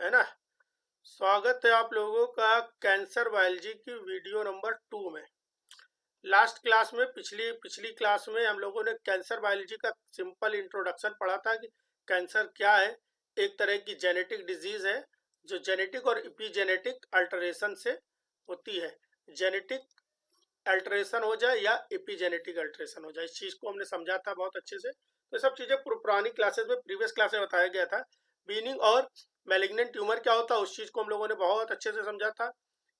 है ना। स्वागत है आप लोगों का कैंसर बायोलॉजी की वीडियो नंबर 2 में। लास्ट क्लास में पिछली पिछली क्लास में हम लोगों ने कैंसर बायोलॉजी का सिंपल इंट्रोडक्शन पढ़ा था कि कैंसर क्या है। एक तरह की जेनेटिक डिजीज है जो जेनेटिक और इपीजेनेटिक अल्टरेशन से होती है। जेनेटिक अल्टरेशन हो जाए या एपिजेनेटिक अल्टरेशन हो जाए, इस चीज को हमने समझा था बहुत अच्छे से। तो सब चीजें पुरानी क्लासेस में, प्रीवियस क्लास में बताया गया था। बीनिंग और मैलिग्नेंट ट्यूमर क्या होता है उस चीज को हम लोगों ने बहुत अच्छे से समझा था।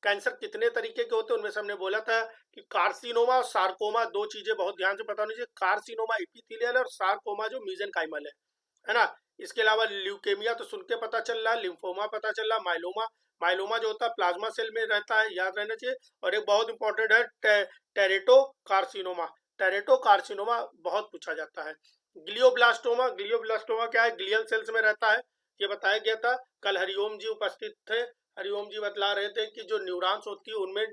कैंसर कितने तरीके के होते हैं उनमें से हमने बोला था कि कार्सिनोमा और सार्कोमा, दो चीजें बहुत ध्यान से पता होनी चाहिए। कार्सिनोमा एपिथेलियल और सार्कोमा जो मीजेनकाइमल है ना। इसके अलावा ल्यूकेमिया तो सुन के पता चल रहा, लिम्फोमा पता चल रहा, माइलोमा, माइलोमा जो होता है प्लाज्मा सेल में रहता है, याद रहना चाहिए। और एक बहुत इंपॉर्टेंट है टेरेटो कार्सिनोमा। टेरेटो कार्सिनोमा बहुत पूछा जाता है। ग्लियोब्लास्टोमा, ग्लियोब्लास्टोमा क्या है, ग्लियल सेल्स में रहता है, ये बताया गया था। कल हरिओम जी उपस्थित थे, हरिओम जी बतला रहे थे कि जो न्यूरॉन्स होती है उनमें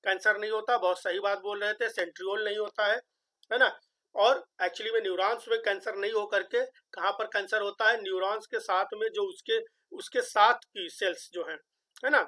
कैंसर नहीं होता, बहुत सही बात बोल रहे थे। सेंट्रियोल नहीं होता है ना। और एक्चुअली में न्यूरॉन्स में कैंसर नहीं हो करके कहाँ पर कैंसर होता है, न्यूरॉन्स के साथ में जो उसके उसके साथ की सेल्स जो है ना,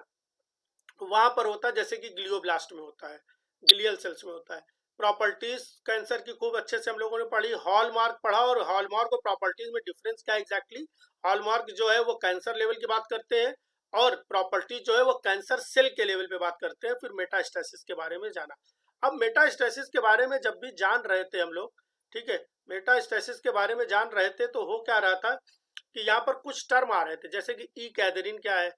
वहां पर होता है, जैसे कि ग्लियोब्लास्ट में होता है, ग्लियल सेल्स में होता है। प्रॉपर्टीज कैंसर की खूब अच्छे से हम लोगों ने पढ़ी। हॉलमार्क पढ़ा, और हॉलमार्क और प्रॉपर्टीज में डिफरेंस क्या है एग्जैक्टली। हॉलमार्क जो है वो कैंसर लेवल की बात करते हैं, और प्रॉपर्टीज जो है वो कैंसर सेल के लेवल पे बात करते हैं। फिर मेटास्टेसिस के बारे में जाना। अब मेटास्टेसिस के बारे में जब भी जान रहे थे हम लोग, ठीक है, मेटास्टेसिस के बारे में जान रहे थे तो हो क्या रहा था कि यहाँ पर कुछ टर्म आ रहे थे, जैसे कि ई कैदरीन क्या है,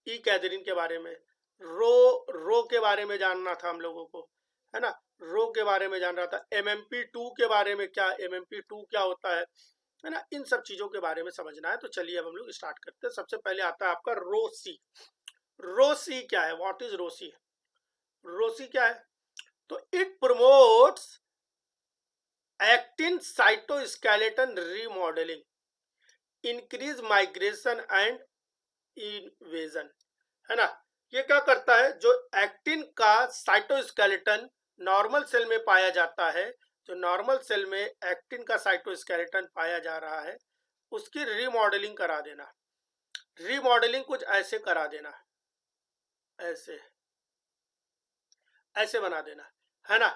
ई कैदरीन के बारे में, रो के बारे में जानना था हम लोगों को, है ना। रो के बारे में जान रहा था। MMP2 के बारे में, क्या MMP2 क्या होता है ना, इन सब चीजों के बारे में समझना है। तो चलिए अब हम लोग स्टार्ट करते हैं। सबसे पहले आता है आपका रोसी। रोसी क्या है, व्हाट इज रोसी। रोसी क्या है, तो it promotes actin cytoskeleton remodelling, increase migration and invasion, है ना। ये क्या करता है, जो एक्टिन का साइटोस्केलेटन नॉर्मल सेल में पाया जाता है, जो नॉर्मल सेल में एक्टिन का साइटोस्केलेटन पाया जा रहा है, उसकी रीमॉडलिंग करा देना। रीमॉडलिंग कुछ ऐसे करा देना, ऐसे ऐसे बना देना, है ना।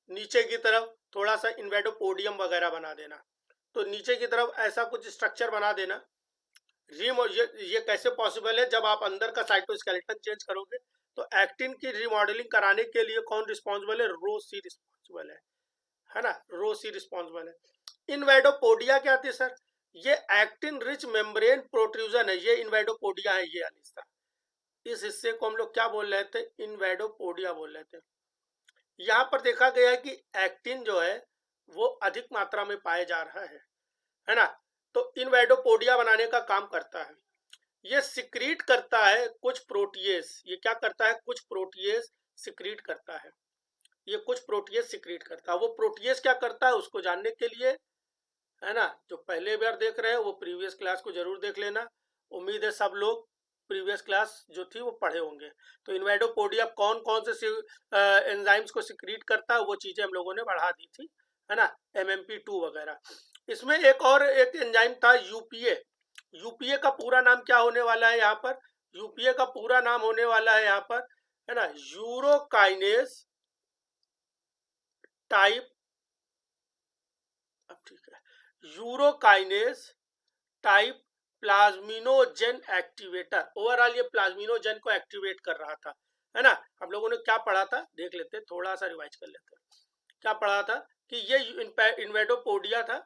नीचे की तरफ थोड़ा सा इन्वेडोपोडियम वगैरह बना देना। तो नीचे की तरफ ऐसा कुछ स्ट्रक्चर बना देना। ये कैसे पॉसिबल है, जब आप अंदर का साइटोस्केलेटन चेंज करोगे। तो एक्टिन की रिमॉडलिंग कराने के लिए कौन रिस्पॉन्सिबल है, रो सी रिस्पॉन्सिबल है ना, रो सी रिस्पॉन्सिबल है। इन्वेडोपोडिया क्या थी सर, ये एक्टिन रिच मेम्ब्रेन प्रोट्रूजन है, ये इन्वेडोपोडिया है, ये हिस्सा। इस हिस्से को हम लोग क्या बोल रहे थे, इन्वेडोपोडिया बोल रहे थे। यहाँ पर देखा गया है कि एक्टिन जो है वो अधिक मात्रा में पाया जा रहा है ना। तो इन्वेडोपोडिया बनाने का काम करता है। ये सिक्रीट करता है कुछ प्रोटीएस, ये क्या करता है, कुछ प्रोटीएस सिक्रीट करता है। ये कुछ प्रोटीएस सिक्रीट करता है। वो प्रोटीएस क्या करता है उसको जानने के लिए, है ना, जो पहले बार देख रहे हैं वो प्रीवियस क्लास को जरूर देख लेना। उम्मीद है सब लोग प्रीवियस क्लास जो थी वो पढ़े होंगे। तो इन्वेडोपोडिया कौन कौन से एंजाइम्स को सिक्रीट करता है वो चीजें हम लोगों ने बढ़ा दी थी, है ना, MMP2 वगैरह। इसमें एक और एक एंजाइम था यूपीए। यूपीए का पूरा नाम क्या होने वाला है यहाँ पर, यूपीए का पूरा नाम होने वाला है यहाँ पर, है ना, यूरोकाइनेज टाइप, अब ठीक है, urokinase type plasminogen activator. Overall ये प्लाज्मिनोजेन को एक्टिवेट कर रहा था, है ना। हम लोगों ने क्या पढ़ा था देख लेते हैं, थोड़ा सा रिवाइज कर लेते हैं। क्या पढ़ा था कि ये इन्वेडोपोडिया था।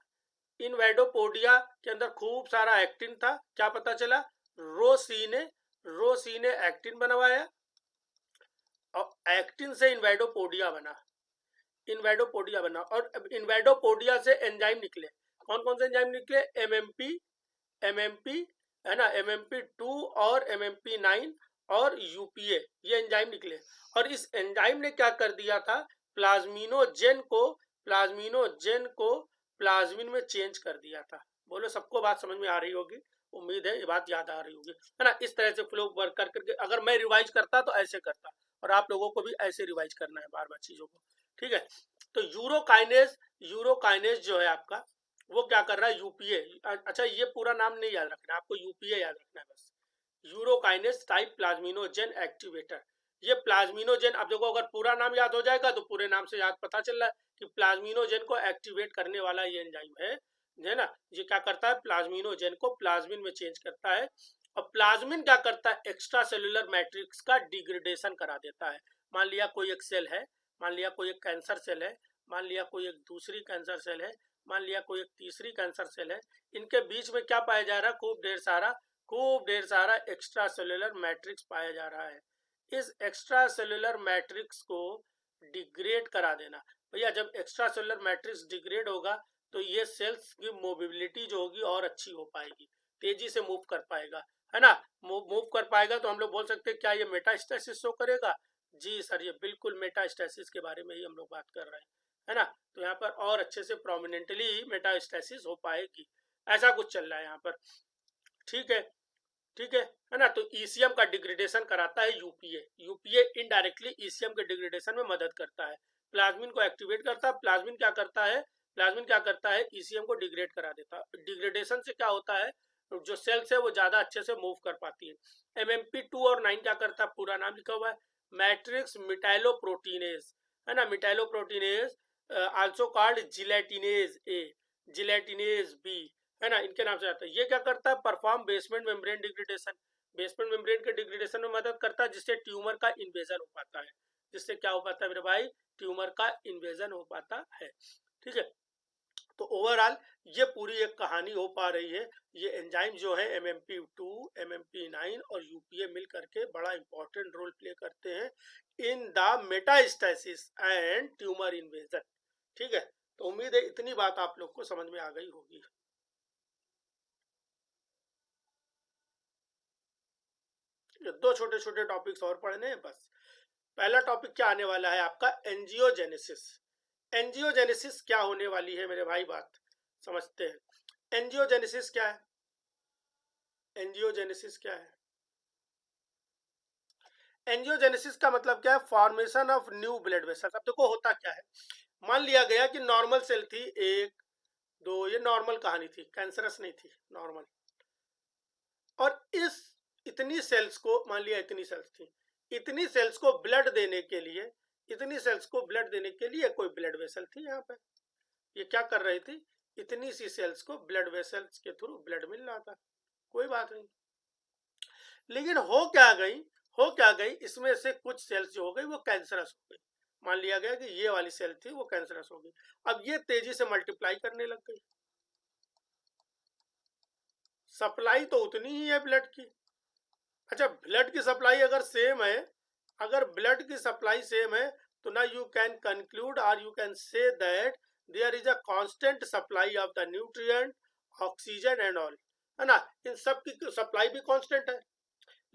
इन्वेडोपोडिया के अंदर खूब सारा एक्टिन था। क्या पता चला, रोसी ने एक्टिन बनवाया, और एक्टिन से इन्वेडोपोडिया बना, इन्वेडोपोडिया बना। और इन्वेडोपोडिया से एंजाइम निकले, कौन कौन से एंजाइम निकले, एमएमपी, है ना, MMP2 और MMP9 और यूपीए, ये एंजाइम निकले। और इस एंजाइम ने क्या कर दिया था, प्लाज्मिनोजेन को प्लाज्मिन में चेंज कर दिया था। बोलो सबको बात समझ में आ रही होगी, उम्मीद है ये बात याद आ रही होगी, है ना। इस तरह से फ्लो वर्क कर करके अगर मैं रिवाइज करता तो ऐसे करता, और आप लोगों को भी ऐसे रिवाइज करना है बार बार चीजों को, ठीक है। तो यूरोकाइनेज जो है आपका, वो क्या कर रहा है, यूपीए। अच्छा ये पूरा नाम नहीं याद रखना, आपको यूपीए याद रखना है बस। साइटोकाइनेज टाइप प्लाज्मिनोजेन एक्टिवेटर। ये प्लाज्मिनोजेन, अब देखो अगर पूरा नाम याद हो जाएगा तो पूरे नाम से याद पता चल रहा है कि प्लाज्मिनोजेन को एक्टिवेट करने वाला ये एंजाइम है ना। ये क्या करता है, प्लाज्मिनोजेन को प्लाज्मिन में चेंज करता है। और प्लाज्मिन क्या करता है, एक्स्ट्रा सेलुलर मैट्रिक्स का डिग्रेडेशन करा देता है। मान लिया कोई एक सेल है, मान लिया कोई एक कैंसर सेल है, मान लिया कोई एक दूसरी कैंसर सेल है, मान लिया कोई एक तीसरी कैंसर सेल है, इनके बीच में क्या पाया जा रहा है, खूब ढेर सारा एक्स्ट्रा सेलुलर मैट्रिक्स पाया जा रहा है। इस एक्स्ट्रा सेलुलर मैट्रिक्स को डिग्रेड करा देना। भैया जब एक्स्ट्रा सेलुलर मैट्रिक्स डिग्रेड होगा तो ये सेल्स की मोबिलिटी जो होगी और अच्छी हो पाएगी, तेजी से मूव कर पाएगा, है ना। मूव कर पाएगा तो हम लोग बोल सकते हैं क्या ये मेटास्टेसिस शो करेगा। जी सर, ये बिल्कुल मेटास्टेसिस के बारे में ही हम लोग बात कर रहे हैं, है ना। तो यहाँ पर और अच्छे से प्रोमिनेंटली मेटास्टेसिस हो पाएगी, ऐसा कुछ चल रहा है यहाँ पर। ठीक है, ठीक है ना। तो ईसीएम का डिग्रेडेशन कराता है यूपीए इनडायरेक्टली ईसीएम के डिग्रेडेशन में मदद करता है, प्लाज्मिन को एक्टिवेट करता है। प्लाज्मिन क्या करता है, ईसीएम को डिग्रेड करा देता है। डिग्रेडेशन से क्या होता है, जो सेल्स है वो ज्यादा अच्छे से मूव कर पाती है। एमएमपी 2 और 9 क्या करता है, पूरा नाम लिखा हुआ है, मैट्रिक्स मिटाइलोप्रोटीनेज, है ना। मिटाइलोप्रोटीनेज आल्सो कॉल्ड जिलेटिनेज ए, जिलेटिनेज बी, है ना, इनके नाम से आता है। ये क्या करता है, perform basement membrane degradation, basement membrane के डिग्रेडेशन में मदद करता है, जिससे ट्यूमर का इन्वेजन हो पाता है, जिससे क्या हो पाता है मेरे भाई, ट्यूमर का इन्वेजन हो पाता है। ठीक है, तो ओवरऑल ये पूरी एक कहानी हो पा रही है। ये एंजाइम जो है MMP2, MMP9 और यूपीए मिल करके बड़ा इंपॉर्टेंट रोल प्ले करते हैं in the metastasis and tumour invasion. ठीक है, तो उम्मीद है इतनी बात आप लोग को समझ में आ गई होगी। दो छोटे छोटे टॉपिक्स और पढ़ने हैं बस। पहला टॉपिक क्या आने वाला है आपका, एंजियोजेनेसिस। एंजियोजेनेसिस क्या होने वाली है मेरे भाई, बात समझते हैं। एंजियोजेनेसिस क्या है, एंजियोजेनेसिस क्या है, एंजियोजेनेसिस का मतलब क्या है, formation of new blood vessels. अब देखो होता क्या है, मान लिया गया कि नॉर्मल सेल थी 1 2, ये नॉर्मल कहानी थी, कैंसरस नहीं थी, नॉर्मल। और इतनी सेल्स को, मान लिया इतनी सेल्स थी, इतनी सेल्स को ब्लड देने के लिए, इतनी सेल्स को ब्लड देने के लिए कोई ब्लड वेसल थी यहाँ पे, ये क्या कर रही थी, इतनी सी सेल्स को ब्लड वेसल्स के थ्रू ब्लड मिल रहा था, कोई बात नहीं। लेकिन हो क्या गई, इसमें से कुछ सेल्स जो हो गई वो कैंसरस हो गई। मान लिया गया कि ये वाली सेल थी वो कैंसरस हो गई, अब ये तेजी से मल्टीप्लाई करने लग गई। सप्लाई तो उतनी ही है ब्लड की। अच्छा, ब्लड की सप्लाई अगर सेम है, अगर ब्लड की सप्लाई सेम है तो ना यू कैन कंक्लूड और you can say that there is a constant supply of the nutrient, oxygen and all, है ना। इन सब की सप्लाई भी कांस्टेंट है।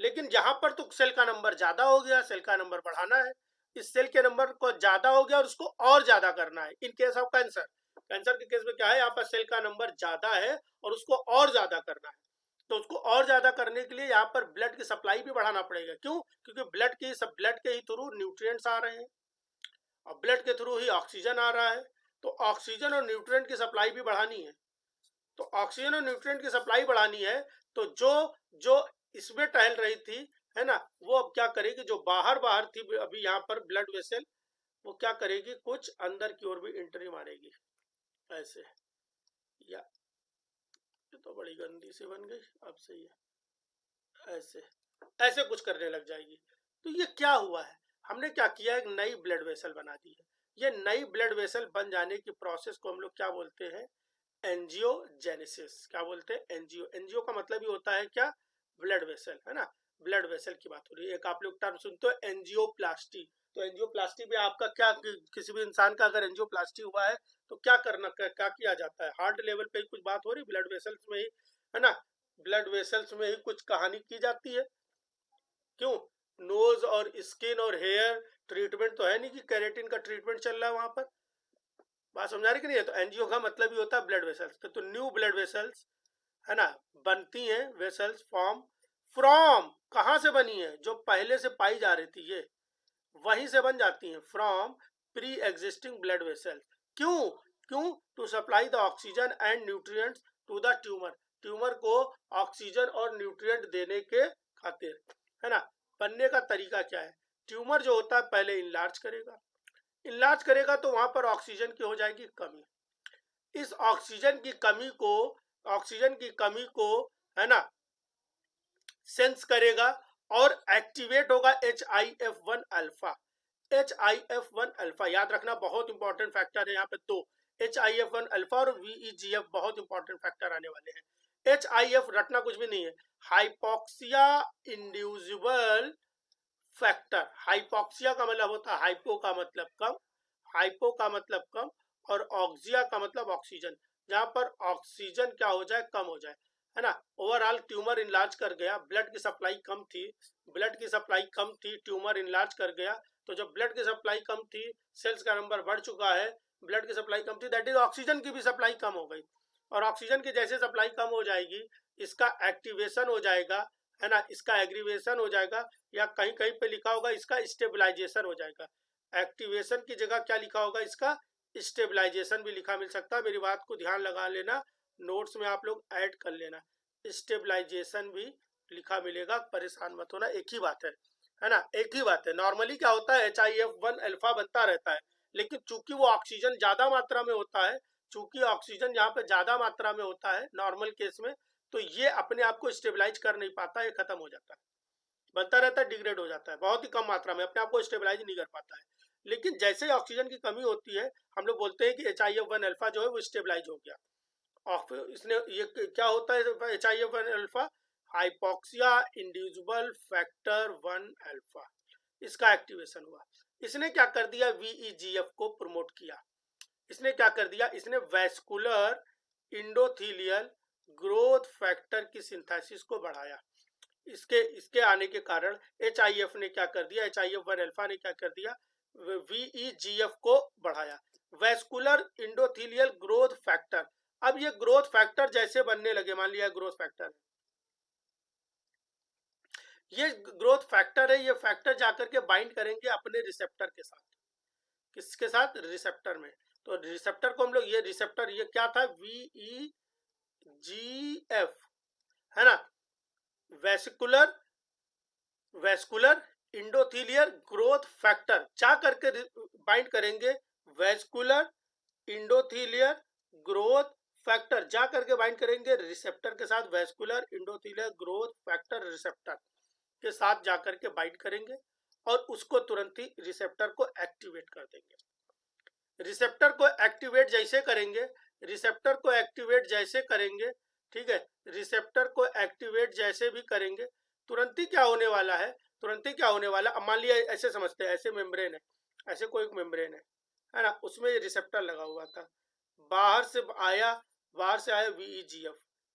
लेकिन जहां पर तो सेल का नंबर ज्यादा हो गया, सेल का नंबर बढ़ाना है, इस सेल के नंबर को ज्यादा हो गया और उसको और ज्यादा करना है। इन केस ऑफ कैंसर, कैंसर के केस में क्या है, यहाँ पर सेल का नंबर ज्यादा है और उसको और ज्यादा करना है। तो उसको और ज्यादा करने के लिए यहाँ पर ब्लड की सप्लाई भी बढ़ाना पड़ेगा। क्यों, क्योंकि ब्लड के ही थ्रू न्यूट्रिएंट्स आ रहे हैं और ब्लड के थ्रू ही ऑक्सीजन आ रहा है, तो ऑक्सीजन और न्यूट्रिएंट की सप्लाई भी बढ़ानी है। तो ऑक्सीजन और न्यूट्रिएंट की सप्लाई बढ़ानी है, तो जो जो इसमें टहल रही थी, है ना, वो अब क्या करेगी, जो बाहर बाहर थी अभी यहाँ पर ब्लड वेसल, वो क्या करेगी, कुछ अंदर की ओर भी एंट्री मारेगी, ऐसे, या ये तो बड़ी गंदी सी बन गई, अब सही है, ऐसे ऐसे कुछ करने लग जाएगी। तो ये क्या हुआ है, हमने क्या किया, एक नई ब्लड वेसल बना दी है। ये नई ब्लड वेसल बन जाने की प्रोसेस को हम लोग क्या बोलते हैं, एंजियोजेनेसिस। क्या बोलते हैं, एंजियो। एंजियो का मतलब ही होता है क्या, ब्लड वेसल, है ना। ब्लड वेसल की बात हो रही है। एक आप लोग टर्म सुनते हो एंजियोप्लास्टी, तो एंजियोप्लास्टी में आपका क्या, किसी भी इंसान का अगर एंजियोप्लास्टी हुआ है तो क्या करना, क्या किया जाता है, हार्ट लेवल पे ही कुछ बात हो रही, ब्लड वेसल्स में ही, है ना, ब्लड वेसल्स में ही कुछ कहानी की जाती है। क्यों, नोज और स्किन और हेयर ट्रीटमेंट तो है नहीं कि केराटिन का ट्रीटमेंट चल रहा है वहां पर, बात समझा रही कि नहीं है। तो एनजीओ का मतलब ही होता है ब्लड वेसल्स। तो न्यू ब्लड वेसल्स, है ना, बनती हैं, वेसल्स फॉर्म फ्रॉम, कहां से बनी है, जो पहले से पाई जा रही थी ये, वहीं से बन जाती हैं, from pre existing blood vessels. क्यों, क्यों, to supply the oxygen and nutrients to the tumour, tumour को ऑक्सीजन और न्यूट्रिएंट देने के खातिर, है ना। बनने का तरीका क्या है, ट्यूमर जो होता है पहले इनलार्ज करेगा तो वहां पर ऑक्सीजन की हो जाएगी कमी। इस ऑक्सीजन की कमी को, है ना, सेंस करेगा और एक्टिवेट होगा HIF1 अल्फा। HIF1 अल्फा याद रखना बहुत इंपॉर्टेंट फैक्टर है, यहाँ पे दो, HIF1 अल्फा और VEGF बहुत इंपॉर्टेंट फैक्टर आने वाले हैं। HIF रटना कुछ भी नहीं है, हाइपोक्सिया इंड्यूसिबल फैक्टर। हाइपोक्सिया का मतलब होता है हाइपो का मतलब कम, हाइपो का मतलब कम, और ऑक्सिया का मतलब ऑक्सीजन, जहां पर ऑक्सीजन क्या हो जाए, कम हो जाए, है ना। ओवरऑल ट्यूमर इनलार्ज कर गया, ब्लड की सप्लाई कम थी, ट्यूमर इनलार्ज कर गया। तो जब ब्लड की सप्लाई कम थी, सेल्स का नंबर बढ़ चुका है, ब्लड की सप्लाई कम थी, दैट इज ऑक्सीजन की भी सप्लाई कम हो गई। और ऑक्सीजन की जैसे सप्लाई कम हो जाएगी, इसका एक्टिवेशन हो जाएगा, है ना, इसका एग्रीवेशन हो जाएगा, या कहीं कहीं पे लिखा होगा इसका स्टेबलाइजेशन हो जाएगा। एक्टिवेशन की जगह क्या लिखा होगा, इसका स्टेबलाइजेशन भी लिखा मिल सकता है। मेरी बात को ध्यान लगा लेना, नोट्स में आप लोग ऐड कर लेना, स्टेबलाइजेशन भी लिखा मिलेगा, परेशान मत होना, एक ही बात है ना, एक ही बात है। नॉर्मली क्या होता है, HIF1 अल्फा बनता रहता है, लेकिन चूंकि वो ऑक्सीजन ज्यादा मात्रा में होता है, चूंकि ऑक्सीजन यहाँ पे ज्यादा मात्रा में होता है नॉर्मल केस में, तो ये अपने आप को स्टेबलाइज कर नहीं पाता, ये खत्म हो जाता है, बनता रहता है, डिग्रेड हो जाता है, बहुत ही कम मात्रा में अपने आप को स्टेबलाइज नहीं कर पाता है। लेकिन जैसे ही ऑक्सीजन की कमी होती है, हम लोग बोलते हैं कि HIF1 अल्फा जो है वो स्टेबलाइज हो गया। और इसने ये क्या होता है HIF1 alpha, hypoxia inducible factor 1 alpha, इसका एक्टिवेशन हुआ। इसने क्या कर दिया, VEGF को प्रमोट किया। इसने क्या कर दिया, इसने वैस्कुलर इंडोथीलियल ग्रोथ फैक्टर की सिंथेसिस को बढ़ाया। इसके आने के कारण HIF ने क्या कर दिया, HIF1 अल्फा ने क्या कर दिया, VEGF को बढ़ाया, वैस्कुलर इंडोथीलियल ग्रोथ फैक्टर। अब ये ग्रोथ फैक्टर जैसे बनने लगे, मान लिया ग्रोथ फैक्टर, ये ग्रोथ फैक्टर है, ये फैक्टर जाकर के बाइंड करेंगे अपने रिसेप्टर के साथ, किसके साथ, रिसेप्टर में। तो रिसेप्टर को हम लोग, ये रिसेप्टर ये क्या था, VEGF, है ना, वैस्कुलर इंडोथीलियल ग्रोथ फैक्टर जा करके बाइंड करेंगे, वैस्कुलर इंडोथीलियल ग्रोथ फैक्टर जा करके बाइंड करेंगे रिसेप्टर के साथ, vascular endothelial growth factor receptor के साथ जाकर के बाइंड करेंगे, और उसको तुरंत ही रिसेप्टर को एक्टिवेट कर देंगे। रिसेप्टर को एक्टिवेट जैसे करेंगे, रिसेप्टर को एक्टिवेट जैसे करेंगे, ठीक है, रिसेप्टर को एक्टिवेट जैसे भी करेंगे, तुरंत ही क्या होने वाला है, तुरंत ही क्या होने वाला, अब मान लिया ऐसे समझते हैं, ऐसे मेम्ब्रेन है, ऐसे कोई एक मेम्ब्रेन है ना, उसमें ये रिसेप्टर लगा हुआ था, बाहर से आया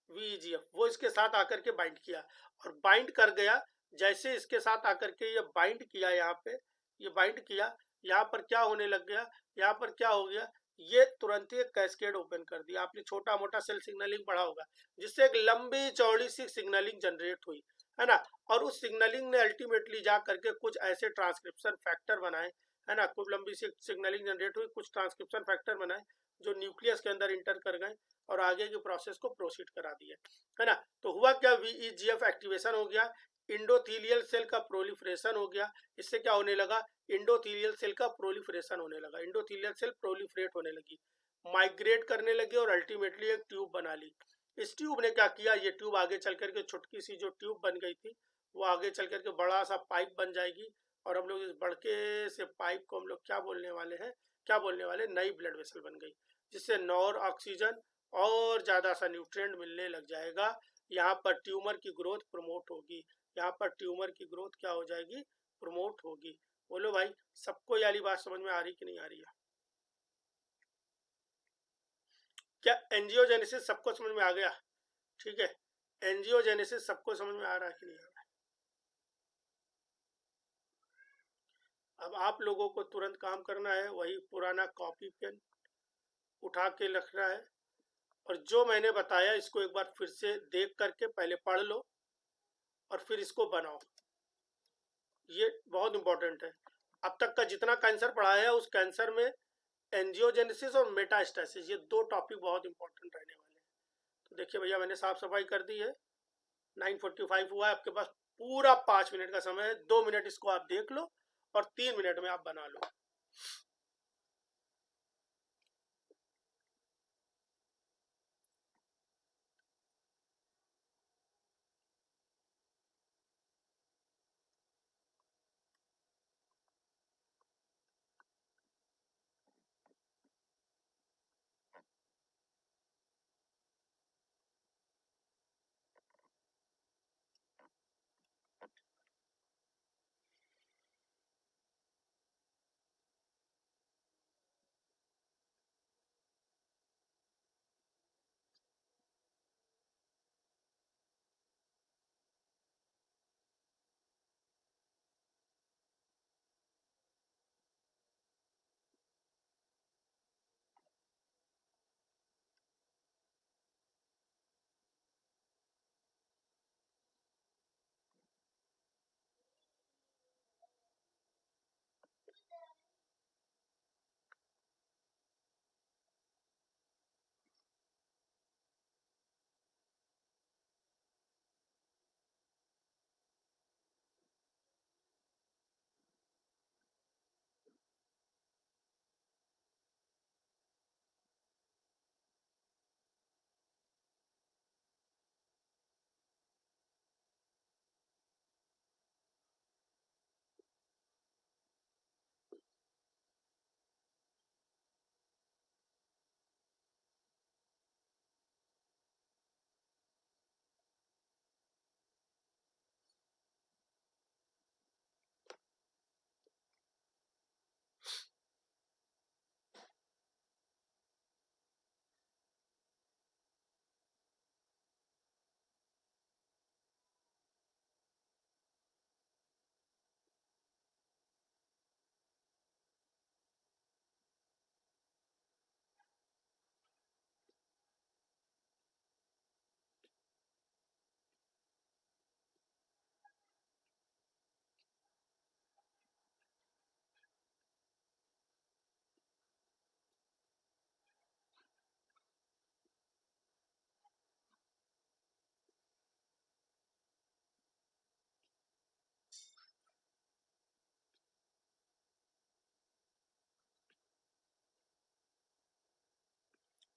VEGF वो इसके साथ आकर के बाइंड किया, और बाइंड कर गया, जैसे इसके साथ आकर के ये बाइंड किया, यहाँ पे ये बाइंड किया, यहाँ पर क्या होने लग गया, यहाँ पर क्या हो गया, ये तुरंत ही एक कैस्केड ओपन कर दिया, आपने छोटा मोटा सेल सिग्नलिंग पढ़ा होगा, जिससे एक लंबी चौड़ी सी सिग्नलिंग जनरेट हुई, है ना। और उस सिग्नलिंग ने अल्टीमेटली जा करके कुछ ऐसे ट्रांसक्रिप्शन फैक्टर बनाए, है ना, खूब लंबी सी सिग्नलिंग जनरेट हुई, कुछ ट्रांसक्रिप्शन फैक्टर बनाए जो न्यूक्लियस के अंदर इंटर कर गए और आगे की प्रोसेस को प्रोसीड करा दिए, है ना। तो हुआ क्या, VEGF एक्टिवेशन हो गया, इंडोथीलियल सेल का प्रोलिफरेशन हो गया, इससे क्या होने लगा, इंडोथीलियल सेल का प्रोलिफरेशन होने लगा, इंडोथीलियल सेल प्रोलिफरेट होने लगी, माइग्रेट करने लगी, और अल्टीमेटली एक ट्यूब बना ली। इस ट्यूब ने क्या किया, ये ट्यूब आगे चल करके छुटकी सी जो ट्यूब बन गई थी, वो आगे चल करके बड़ा सा पाइप बन जाएगी, और हम लोग इस बड़के से पाइप को हम लोग क्या बोलने वाले हैं, नई ब्लड वेसल बन गई, जिससे नॉर ऑक्सीजन और ज्यादा सा न्यूट्रिएंट मिलने लग जाएगा। यहाँ पर ट्यूमर की ग्रोथ प्रमोट होगी, यहाँ पर ट्यूमर की ग्रोथ क्या हो जाएगी, प्रमोट होगी। बोलो भाई, सबको ये वाली बात समझ में आ रही कि नहीं आ रही है? क्या एंजियोजेनेसिस सबको समझ में आ गया? ठीक है, एंजियोजेनेसिस सबको समझ में आ रहा है कि नहीं आ रहा है? अब आप लोगों को तुरंत काम करना है, वही पुराना कॉपी पेन उठा के रखना है, और जो मैंने बताया इसको एक बार फिर से देख करके पहले पढ़ लो, और फिर इसको बनाओ, ये बहुत इंपॉर्टेंट है। अब तक का जितना कैंसर पढ़ाया है, उस कैंसर में एंजियोजेनेसिस और मेटास्टेसिस, ये दो टॉपिक बहुत इंपॉर्टेंट रहने वाले हैं। तो देखिए भैया, मैंने साफ सफाई कर दी है, 9:45 हुआ है, आपके पास पूरा 5 मिनट का समय है, 2 मिनट इसको आप देख लो और 3 मिनट में आप बना लो।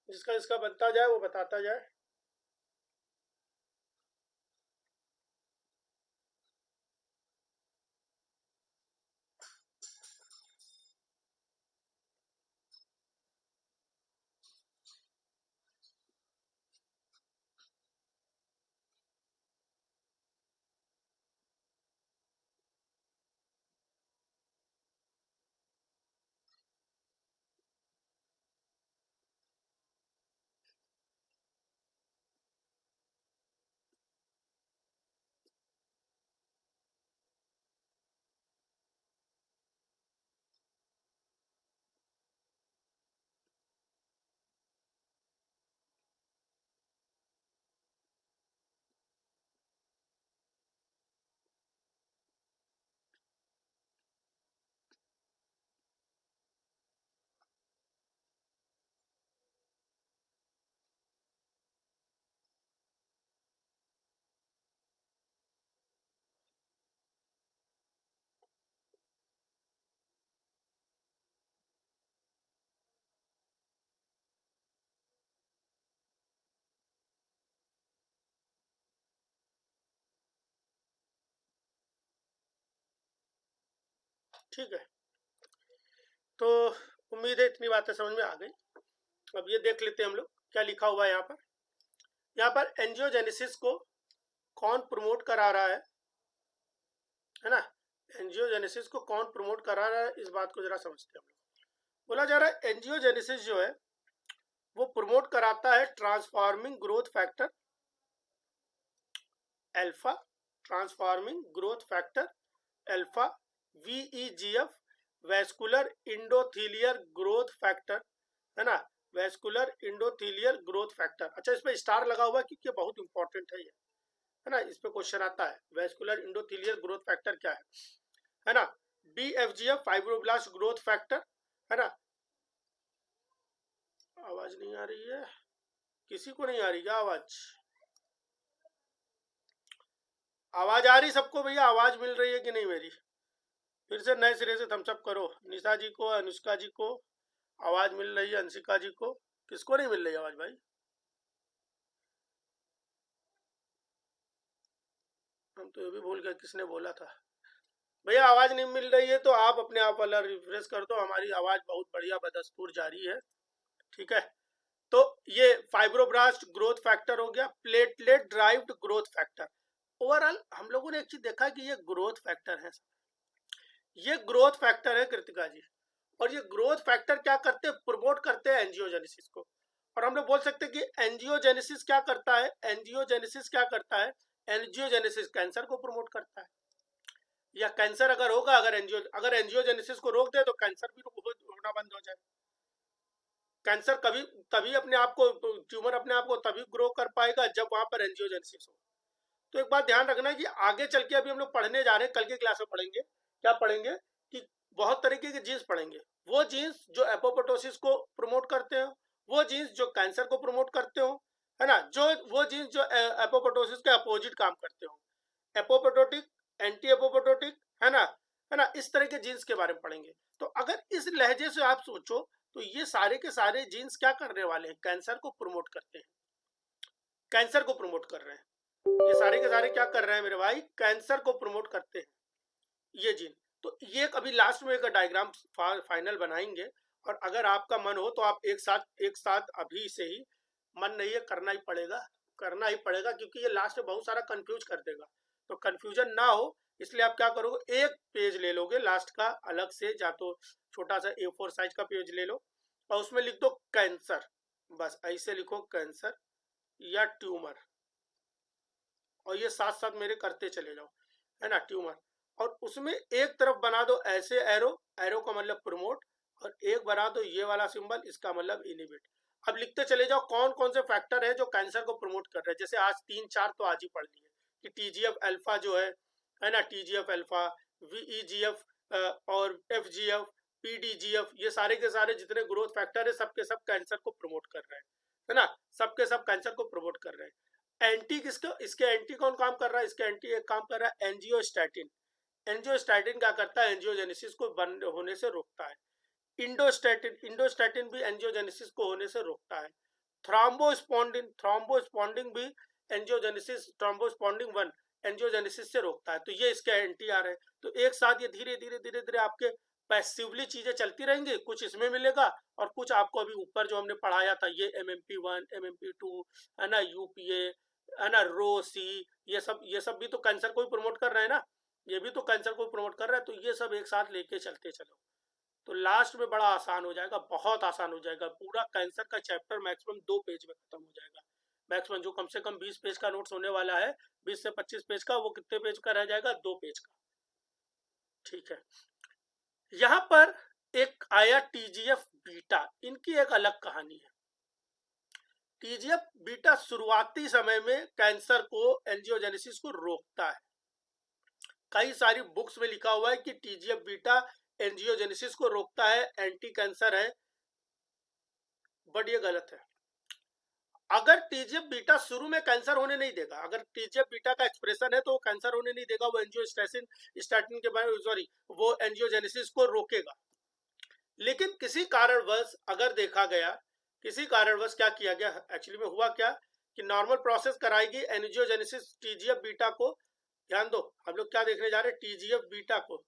जिसका जिसका बनता जाए वो बताता जाए। ठीक है, तो उम्मीद है इतनी बातें समझ में आ गई। अब ये देख लेते हैं हम लोग क्या लिखा हुआ है यहाँ पर। यहाँ पर एंजियोजेनेसिस को कौन प्रमोट करा रहा है ना। एंजियोजेनेसिस को कौन प्रमोट करा रहा है, इस बात को जरा समझते हैं हम लोग। बोला जा रहा है एंजियोजेनेसिस जो है वो प्रमोट कराता है transforming growth factor alpha, transforming growth factor alpha, VEGF, vascular endothelial growth factor, है ना, वैस्कुलर इंडोथीलियर ग्रोथ फैक्टर। अच्छा, इस पे स्टार लगा हुआ है क्योंकि ये बहुत इंपॉर्टेंट है ये, है ना, इस पे क्वेश्चन आता है। वैस्कुलर इंडोथीलियर ग्रोथ फैक्टर क्या है ना। BFGF, फाइब्रोब्लास्ट ग्रोथ फैक्टर, है ना। आवाज नहीं आ रही है, किसी को नहीं आ रही क्या आवाज? आवाज आ रही सबको भैया? आवाज मिल रही है कि नहीं मेरी? फिर से नए सिरे से थम्स अप करो। निशा जी को, अनुष्का जी को आवाज मिल रही है, अंशिका जी को, किसको नहीं मिल रही आवाज भाई? हम तो ये भी भूल गए किसने बोला था। भैया आवाज नहीं मिल रही है तो आप अपने आप वाला रिफ्रेश कर दो, हमारी आवाज बहुत बढ़िया बदस्तूर जारी है। ठीक है, तो ये फाइब्रोब्लास्ट ग्रोथ फैक्टर हो गया, platelet derived growth factor. Overall हम लोगों ने एक चीज देखा कि ये ग्रोथ फैक्टर है, ये ग्रोथ फैक्टर है कृतिका जी। और ये ग्रोथ फैक्टर क्या करते हैं? प्रमोट करते हैं एंजियोजेनेसिस को। और हम लोग बोल सकते हैं कि एंजियोजेनेसिस क्या करता है? एंजियोजेनेसिस क्या करता है? एंजियोजेनेसिस कैंसर को प्रमोट करता है। या कैंसर अगर होगा, अगर एंजियोजेनेसिस को रोक दे तो कैंसर भी होना बंद हो जाए। कैंसर कभी तभी अपने आप को, ट्यूमर अपने आप को तभी ग्रो कर पाएगा जब वहां पर एंजियोजेनेसिस हो। तो एक बात ध्यान रखना है कि आगे चल के अभी हम लोग पढ़ने जा रहे हैं, कल की क्लास में पढ़ेंगे, क्या पढ़ेंगे कि बहुत तरीके के जीन्स पढ़ेंगे। वो जीन्स जो एपोप्टोसिस को प्रमोट करते हो, वो जीन्स जो कैंसर को प्रमोट करते हो, है ना, जो वो जीन्स जो एपोप्टोसिस के अपोजिट काम करते हो, एपोप्टोटिक, एंटी एपोप्टोटिक, है ना, इस तरह के जीन्स के बारे में पढ़ेंगे। तो अगर इस लहजे से आप सोचो तो ये सारे के सारे जीन्स क्या करने वाले हैं? कैंसर को प्रमोट करते हैं, कैंसर को प्रमोट कर रहे हैं। ये सारे के सारे क्या कर रहे हैं मेरे भाई? कैंसर को प्रमोट करते हैं ये जीन। तो ये कभी लास्ट में एक डायग्राम फाइनल बनाएंगे। और अगर आपका मन हो तो आप एक साथ अभी से ही, मन नहीं है, करना ही पड़ेगा, करना ही पड़ेगा, क्योंकि ये लास्ट में बहुत सारा कंफ्यूज कर देगा। तो कंफ्यूजन ना हो इसलिए आप क्या करोगे, एक पेज ले लोगे लास्ट का अलग से, या तो छोटा सा A4 साइज का पेज ले लो और उसमें लिख दो कैंसर, बस ऐसे लिखो कैंसर या ट्यूमर, और ये साथ साथ मेरे करते चले जाओ, है ना, ट्यूमर। और उसमें एक तरफ बना दो ऐसे एरो, एरो का मतलब प्रमोट, और एक बना दो ये वाला सिंबल, इसका मतलब इनिबिट। अब लिखते चले जाओ कौन कौन से फैक्टर है जो कैंसर को प्रमोट कर रहे हैं। जैसे आज 3-4 तो आज ही पढ़ लिए कि TGF अल्फा जो है ना, TGF अल्फा, VEGF और FGF, PDGF, ये सारे के सारे जितने ग्रोथ फैक्टर है सबके सब कैंसर को प्रमोट कर रहे हैं, है ना, सबके सब कैंसर को प्रमोट कर रहे हैं। एंटी किसको, इसके एंटी कौन काम कर रहा है? इसके एंटी एक काम कर रहा है एंजियोस्टैटिन। एंजियोस्टैटिन क्या करता है? एंजियोजेनेसिस को बंद होने से रोकता है। इंडोस्टैटिन, इंडोस्टैटिन भी एंजियोजेनेसिस को होने से रोकता है। थ्रोम्बोस्पोंडिन, थ्रोम्बोस्पोंडिन भी एंजियोजेनेसिस, थ्रोम्बोस्पोंडिन 1 एंजियोजेनेसिस से रोकता है। तो ये इसके एंटी आ रहे हैं। तो एक साथ ये धीरे धीरे धीरे धीरे आपके पैसिवली चीजें चलती रहेंगी, कुछ इसमें मिलेगा और कुछ आपको अभी ऊपर जो हमने पढ़ाया था, ये MMP1, MMP2, है ना, UPA, है ना, रो सी, ये सब भी तो कैंसर को ही प्रमोट कर रहे हैं ना, ये भी तो कैंसर को प्रमोट कर रहा है। तो ये सब एक साथ लेके चलते चलो तो लास्ट में बड़ा आसान हो जाएगा, बहुत आसान हो जाएगा। पूरा कैंसर का चैप्टर मैक्सिमम 2 पेज में खत्म हो जाएगा। मैक्सिमम जो कम से कम 20 पेज का नोट्स होने वाला है, 20 से 25 पेज का, वो कितने पेज का रह जाएगा? 2 पेज का। ठीक है, यहां पर एक आया TGF बीटा, इनकी एक अलग कहानी है। TGF बीटा शुरुआती समय में कैंसर को, एंजियोजेनेसिस को रोकता है। कई सारी बुक्स में लिखा हुआ है कि TGF बीटा एंजियोजेनेसिस को रोकता है, एंटी कैंसर है, बट ये गलत है। अगर TGF बीटा शुरू में कैंसर होने नहीं देगा, अगर TGF बीटा का एक्सप्रेशन है तो वो कैंसर होने नहीं देगा, वो एंजियोस्टैटिन के बारे में, सॉरी, वो एंजियोजेनेसिस को रोकेगा। लेकिन किसी कारणवश अगर देखा गया, किसी कारणवश क्या किया गया, एक्चुअली में हुआ क्या कि नॉर्मल प्रोसेस कराएगी एंजियोजेनेसिस TGF बीटा को। ध्यान दो, हम लोग क्या देखने जा रहे हैं? TGF बीटा को,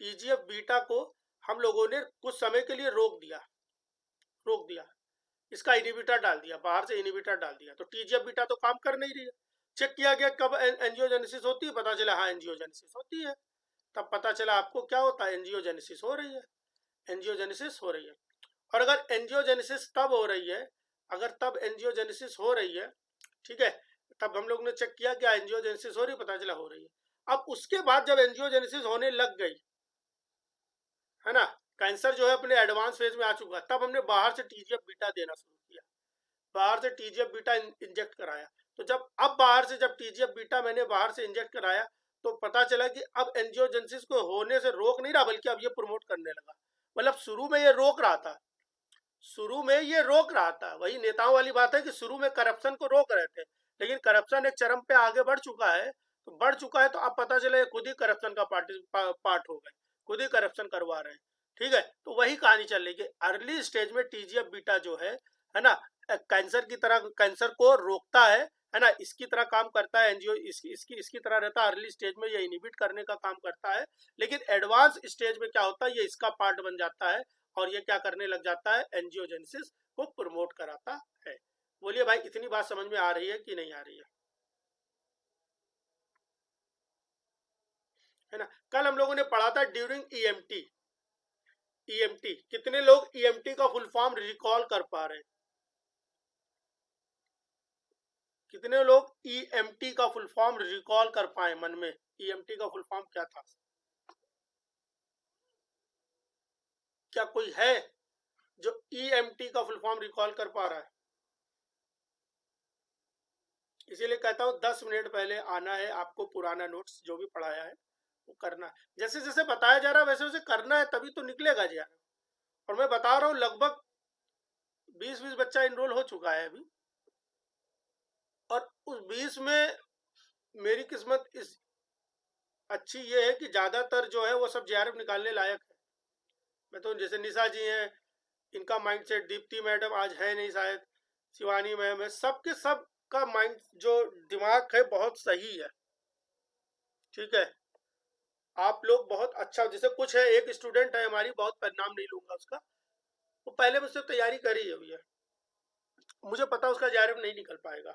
TGF बीटा को हम लोगों ने कुछ समय के लिए रोक दिया, रोक दिया, इसका इनिबिटर डाल दिया, बाहर से इनिबिटर डाल दिया। तो TGF बीटा तो काम कर नहीं रही है। चेक किया गया कब एंजियोजेनेसिस होती है, पता चला हाँ एंजियोजेनेसिस होती है। तब पता चला आपको क्या होता है, एंजियोजेनेसिस हो रही है, एंजियोजेनेसिस हो रही है। और अगर एंजियोजेनेसिस तब हो रही है, अगर तब एंजियोजेनेसिस हो रही है, ठीक है, तब हम लोग ने चेक किया क्या एंजियोजेनेसिस हो रही है, पता चला हो रही है। अब उसके बाद जब एंजियोजेनेसिस होने लग गई, है ना, कैंसर जो है अपने एडवांस फेज में आ चुका, तब हमने बाहर से TGF बीटा देना शुरू किया, बाहर से TGF बीटा इंजेक्ट कराया। तो जब अब बाहर से जब TGF बीटा मैंने बाहर से इंजेक्ट कराया तो पता चला कि अब एंजियोजेनेसिस को होने से रोक नहीं रहा, बल्कि अब ये प्रमोट करने लगा। मतलब शुरू में ये रोक रहा था, शुरू में ये रोक रहा था। वही नेताओं वाली बात है कि शुरू में करप्शन को रोक रहे थे, लेकिन करप्शन एक चरम पे आगे बढ़ चुका है, तो बढ़ चुका है तो अब पता चले खुद ही करप्शन का पार्ट हो गए, खुद ही करप्शन करवा रहे हैं। ठीक है, तो वही कहानी चल रही है। अर्ली स्टेज में TGF बीटा जो है ना, कैंसर की तरह कैंसर को रोकता है ना, इसकी तरह काम करता है एंजियो, इसकी तरह रहता है। अर्ली स्टेज में ये इनिबिट करने का काम करता है, लेकिन एडवांस स्टेज में क्या होता है, ये इसका पार्ट बन जाता है और ये क्या करने लग जाता है, एंजियोजेनेसिस को प्रमोट कराता है। बोलिए भाई, इतनी बात समझ में आ रही है कि नहीं आ रही है ना। कल हम लोगों ने पढ़ा था ड्यूरिंग ईएमटी, कितने लोग ईएमटी का फुल फॉर्म रिकॉल कर पा रहे हैं? कितने लोग ईएमटी का फुल फॉर्म रिकॉल कर पाए मन में? ईएमटी का फुल फॉर्म क्या था? क्या कोई है जो ईएमटी का फुल फॉर्म रिकॉल कर पा रहा है? इसीलिए कहता हूँ 10 मिनट पहले आना है आपको, पुराना नोट्स जो भी पढ़ाया है वो करना है। जैसे जैसे बताया जा रहा है वैसे वैसे करना है, तभी तो निकलेगा जी। और मैं बता रहा हूँ लगभग 20 बच्चा इनरोल हो चुका है अभी, और उस 20 में मेरी किस्मत इस अच्छी ये है कि ज्यादातर जो है वो सब JRF निकालने लायक है। मैं तो जैसे निशा जी हैं, इनका माइंड सेट, दीप्ति मैडम आज है नहीं शायद, शिवानी मैम है, सबके सब का माइंड जो दिमाग है बहुत सही है। ठीक है, आप लोग बहुत अच्छा, जैसे कुछ है, एक स्टूडेंट है हमारी, बहुत नाम नहीं लूंगा उसका, वो पहले मुझसे तैयारी करी है भैया, मुझे पता उसका JRF नहीं निकल पाएगा।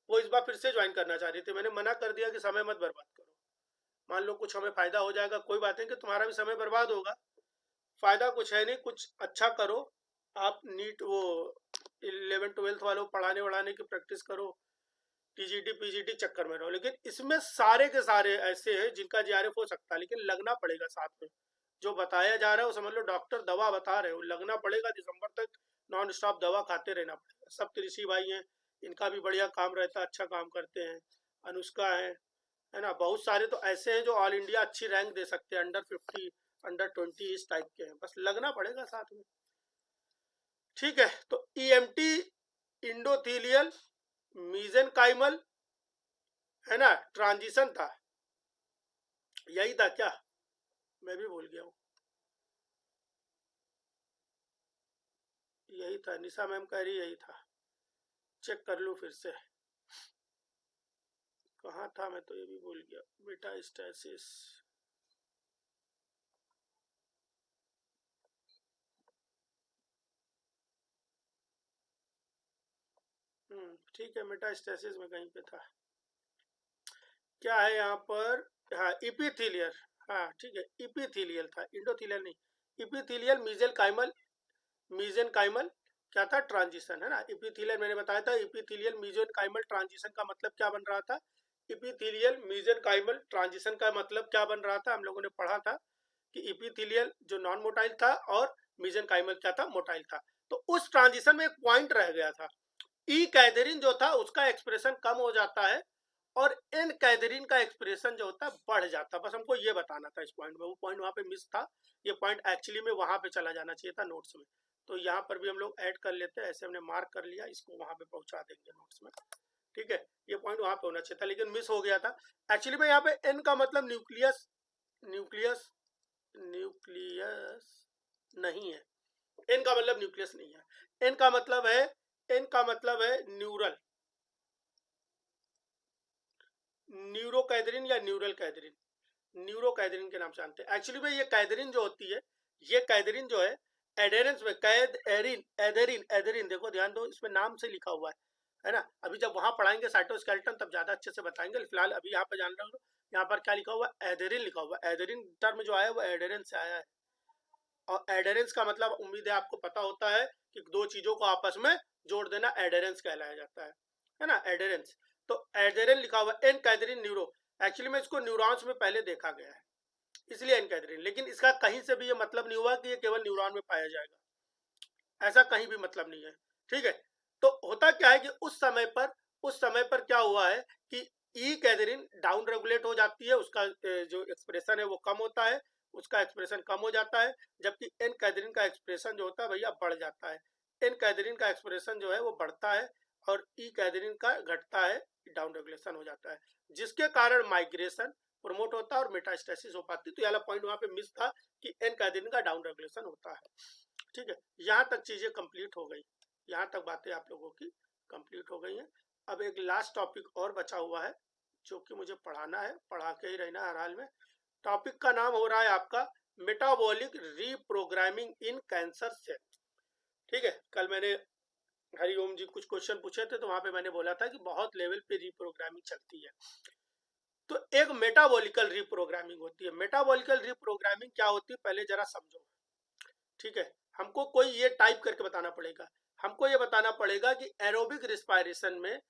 वो इस बार फिर से ज्वाइन करना चाह रही थी, मैंने मना कर दिया कि समय मत बर्बाद करो। मान लो कुछ हमें फायदा हो जाएगा, कोई बात नहीं कि तुम्हारा भी समय बर्बाद होगा, फायदा कुछ है नहीं, कुछ अच्छा करो। आप नीट वो 11-12 वालों पढ़ाने वढ़ाने की प्रैक्टिस करो, TGT PGT चक्कर में रहो। लेकिन इसमें सारे के सारे ऐसे हैं जिनका JRF हो सकता है, लेकिन लगना पड़ेगा साथ में। जो बताया जा रहा है वो समझ लो डॉक्टर दवा बता रहे हो, लगना पड़ेगा, दिसंबर तक नॉन स्टॉप दवा खाते रहना पड़ेगा। सब ऋषि भाई हैं, इनका भी बढ़िया काम रहता है, अच्छा काम करते हैं। अनुष्का है ना, बहुत सारे तो ऐसे हैं जो ऑल इंडिया अच्छी रैंक दे सकते हैं, अंडर 50 अंडर 20 इस टाइप के हैं, बस लगना पड़ेगा साथ में। ठीक है, तो EMT इंडोथीलियल मीजेनकाइमल है ना, ट्रांजिशन था, यही था क्या? मैं भी भूल गया हूँ, यही था, निशा मैम कह रही यही था, चेक कर लूँ फिर से, कहाँ था, मैं तो ये भी भूल गया। मेटास्टेसिस, ठीक है, मेटास्टेसिस में कहीं पे था, क्या है यहाँ पर, हाँ इपिथीलियल, हाँ ठीक है, इपिथीलियल था, इंडोथीलियल नहीं, इपिथीलियल मीजेनकाइमल क्या था, ट्रांजिशन है ना। इपिथीलियल मैंने बताया था, इपिथीलियल मीजेनकाइमल ट्रांजिशन का मतलब क्या बन रहा था, इपिथीलियल मीजेनकाइमल ट्रांजिशन का मतलब क्या बन रहा था, हम लोगों ने पढ़ा था कि इपिथीलियल जो नॉन मोटाइल था और मीजेनकाइमल क्या था, मोटाइल था। तो उस ट्रांजिशन में एक पॉइंट रह गया था, ई कैथेरिन जो था उसका एक्सप्रेशन कम हो जाता है और एन कैथेरिन का एक्सप्रेशन जो होता है बढ़ जाता है। बस हमको ये बताना था इस पॉइंट में, वो पॉइंट वहां पे मिस था, ये पॉइंट एक्चुअली में वहां पे चला जाना चाहिए था नोट्स में। तो यहाँ पर भी हम लोग ऐड कर लेते हैं, ऐसे हमने मार्क कर लिया, इसको वहां पे पहुंचा देंगे नोट्स में। ठीक है, ये पॉइंट वहां पे होना चाहिए था लेकिन मिस हो गया था। एक्चुअली में यहाँ पे एन का मतलब न्यूक्लियस न्यूक्लियस न्यूक्लियस नहीं है, एन का मतलब न्यूक्लियस नहीं है, एन का मतलब है, एन का मतलब है न्यूरल, न्यूरो कैथरीन या न्यूरल कैथरीन, न्यूरो कैथरीन के नाम से जानते हैं। एक्चुअली में ये कैथरीन जो होती है, ये कैथरीन जो है एडेरेंस में कैद एरिन एधेरिन एधेरिन, देखो ध्यान दो, इसमें नाम से लिखा हुआ है ना। अभी जब वहां पढ़ाएंगे साइटोस्केलेटन तब ज्यादा अच्छे से बताएंगे, फिलहाल अभी यहाँ पे जान रहे हो यहाँ पर क्या लिखा हुआ है, एधेरिन लिखा हुआ है। एधेरिन टर्म जो आया है वो एडेरेंस से आया है, और एडेरेंस का मतलब उम्मीद है आपको पता होता है कि दो चीजों को आपस में जोड़ देना एडेरेंस कहलाया जाता है ना, एडेरेंस। तो एडेरिन लिखा हुआ एन कैथरीन न्यूरो, एक्चुअली में इसको न्यूरॉन्स में पहले देखा गया है इसलिए एन कैथरीन, लेकिन इसका कहीं से भी ये मतलब नहीं हुआ कि ये केवल न्यूरॉन में पाया जाएगा, ऐसा कहीं भी मतलब नहीं है। ठीक है, तो होता क्या है कि उस समय पर क्या हुआ है कि ई कैथरीन डाउन रेगुलेट हो जाती है, उसका जो एक्सप्रेशन है वो कम होता है, उसका एक्सप्रेशन कम हो जाता है, जबकि एन कैथरीन का एक्सप्रेशन जो होता है भैया बढ़ जाता है। एन कैथरीन का एक्सप्रेशन जो है वो बढ़ता है और ई कैथरीन का घटता है, डाउन रेगुलेशन हो जाता है। जिसके कारण माइग्रेशन प्रमोट होता है और मेटास्टेसिस हो पाती है। तो ये वाला पॉइंट वहां पे मिस था कि एन कैथेनाइन का डाउन रेगुलेशन होता है। ठीक है, यहाँ तक चीजें कंप्लीट हो गई, यहाँ तक बातें आप लोगों की कंप्लीट हो गई हैं। अब एक लास्ट टॉपिक और बचा हुआ है जो कि मुझे पढ़ाना है, पढ़ा के ही रहना हर हाल में। टॉपिक का नाम हो रहा है आपका metabolic reprogramming in cancer cell. ठीक है, कल मैंने हरिओम जी कुछ क्वेश्चन पूछे थे तो वहां पे मैंने बोला था कि बहुत लेवल पे रीप्रोग्रामिंग चलती है। तो एक मेटाबॉलिकल रीप्रोग्रामिंग होती है। मेटाबॉलिकल रीप्रोग्रामिंग क्या होती है पहले जरा समझो। ठीक है, हमको कोई ये टाइप करके बताना पड़ेगा। हमको ये बताना पड़ेगा कि एरोबिक रिस्पिरेशन में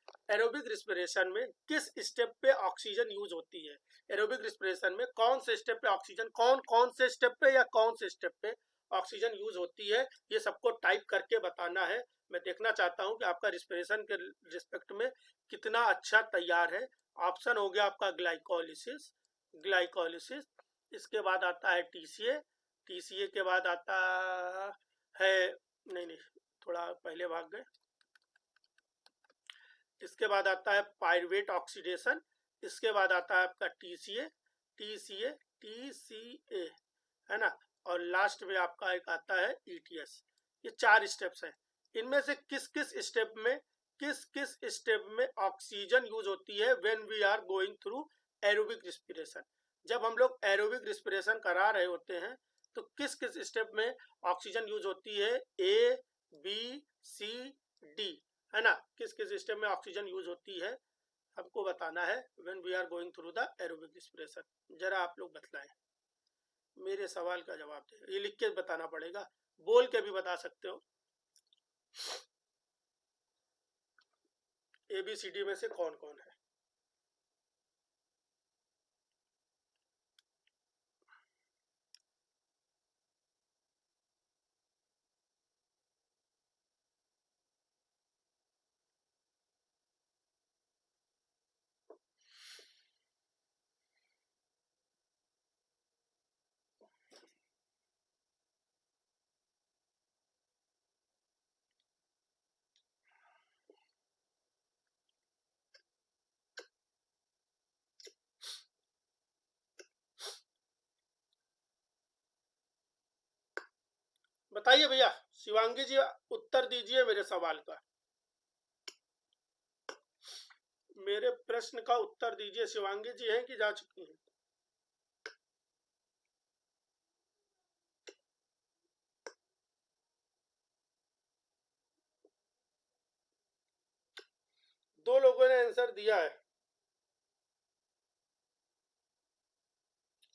किस स्टेप पे ऑक्सीजन यूज होती है। एरोबिक रिस्पिरेशन में कौन से स्टेप पे ऑक्सीजन, कौन कौन से स्टेप पे या कौन से स्टेप पे ऑक्सीजन यूज होती है, ये सबको टाइप करके बताना है। मैं देखना चाहता हूं कि आपका रिस्पिरेशन के रिस्पेक्ट में कितना अच्छा तैयार है। ऑप्शन हो गया आपका ग्लाइकोलिसिस, इसके बाद आता है टीसीए, टीसीए के बाद आता है, नहीं थोड़ा पहले भाग गए, इसके बाद आता है पायरुवेट ऑक्सीडेशन, इसके बाद आता है आपका टीसीए है ना, और लास्ट में आपका एक आता है ईटीएस। ये 4 स्टेप्स हैं। इनमें से किस किस स्टेप में ऑक्सीजन यूज होती है when we are going through aerobic respiration. जब हम लोग एरोबिक रिस्पिरेशन करा रहे होते हैं तो किस किस स्टेप में ऑक्सीजन यूज होती है, ए बी सी डी, है ना, किस किस स्टेप में ऑक्सीजन यूज होती है हमको बताना है when we are going through the aerobic respiration. जरा आप लोग बतलाएं, मेरे सवाल का जवाब दें। ये लिख के बताना पड़ेगा, बोल के भी बता सकते हो। ABCD में से कौन कौन है? बताइए भैया, शिवांगी जी उत्तर दीजिए मेरे सवाल का, मेरे प्रश्न का उत्तर दीजिए। शिवांगी जी हैं कि जा चुकी हैं? दो लोगों ने आंसर दिया है।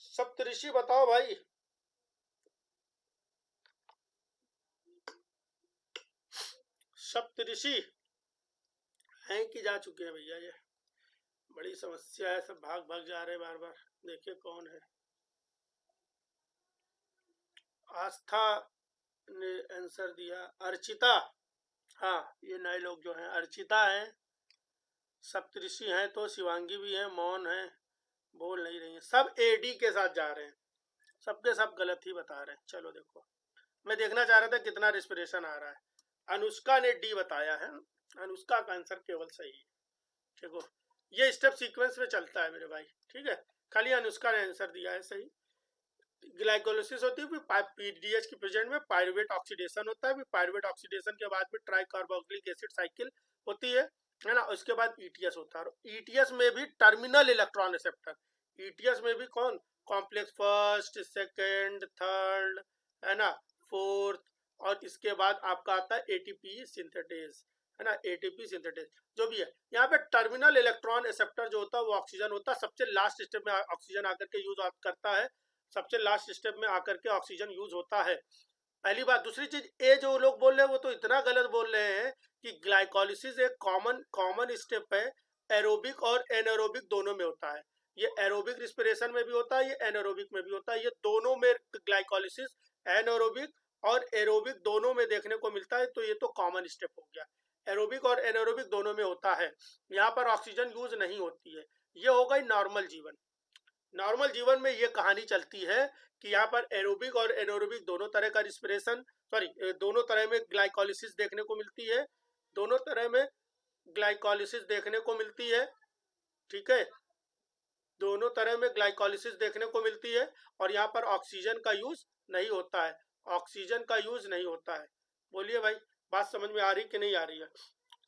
सप्तऋषि बताओ भाई। सप्तऋषि हैं कि जा चुके हैं भैया? ये बड़ी समस्या है, सब भाग भाग जा रहे हैं बार बार। देखिए कौन है। आस्था ने आंसर दिया, अर्चिता, हाँ ये नए लोग जो हैं, अर्चिता हैं, सप्तऋषि हैं, तो शिवांगी भी हैं, मौन है, बोल नहीं रही है, सब एडी के साथ जा रहे हैं, सबके सब गलत ही बता रहे हैं। चलो देखो, मैं देखना चाह रहा था कितना रिस्पिरेशन आ रहा है। अनुष्का ने डी बताया है, अनुष्का का आंसर केवल सही है। देखो ये स्टेप सीक्वेंस में चलता है मेरे भाई, ठीक है, खाली अनुष्का ने आंसर दिया है सही। ग्लाइकोलिसिस होती है, फिर पीडीएच की प्रेजेंट में पायरुवेट ऑक्सीडेशन होता है, फिर पायरुवेट ऑक्सीडेशन के बाद में ट्राइकार्बोक्सिलिक एसिड साइकिल होती है ना, उसके बाद ईटीएस होता है। ईटीएस में भी टर्मिनल इलेक्ट्रॉन रिसेप्टर, ईटीएस में भी कौन, कॉम्प्लेक्स फर्स्ट सेकेंड थर्ड, है ना, फोर्थ, और इसके बाद आपका आता है एटीपी सिंथेटेज, है ना, एटीपी सिंथेटेज जो भी है। यहाँ पे टर्मिनल इलेक्ट्रॉन एक्सेप्टर जो होता है वो ऑक्सीजन होता है, सबसे लास्ट स्टेप में ऑक्सीजन आकर के यूज करता है, सबसे लास्ट स्टेप में आकर के ऑक्सीजन यूज होता है, पहली बात। दूसरी चीज, ये जो लोग बोल रहे हैं वो तो इतना गलत बोल रहे हैं कि ग्लाइकोलिसिस एक कॉमन स्टेप है, एरोबिक और एनारोबिक दोनों में होता है। ये एरोबिक रिस्पिरेशन में भी होता है, ये एनारोबिक में भी होता है, ये दोनों में ग्लाइकोलिसिस एनारोबिक और एरोबिक दोनों में देखने को मिलता है। तो ये तो कॉमन स्टेप हो गया, एरोबिक और एनारोबिक दोनों में होता है, यहाँ पर ऑक्सीजन यूज नहीं होती है। ये हो गई नॉर्मल जीवन। नॉर्मल जीवन में ये कहानी चलती है कि यहाँ पर एरोबिक और एनारोबिक दोनों तरह का रिस्पिरेशन, दोनों तरह में ग्लाइकोलिसिस देखने को मिलती है, दोनों तरह में ग्लाइकोलिसिस देखने को मिलती है, ठीक है। दोनों तरह में ग्लाइकोलिसिस देखने को मिलती है और यहाँ पर ऑक्सीजन का यूज नहीं होता है, ऑक्सीजन का यूज नहीं होता है। बोलिए भाई, बात समझ में आ रही कि नहीं आ रही है?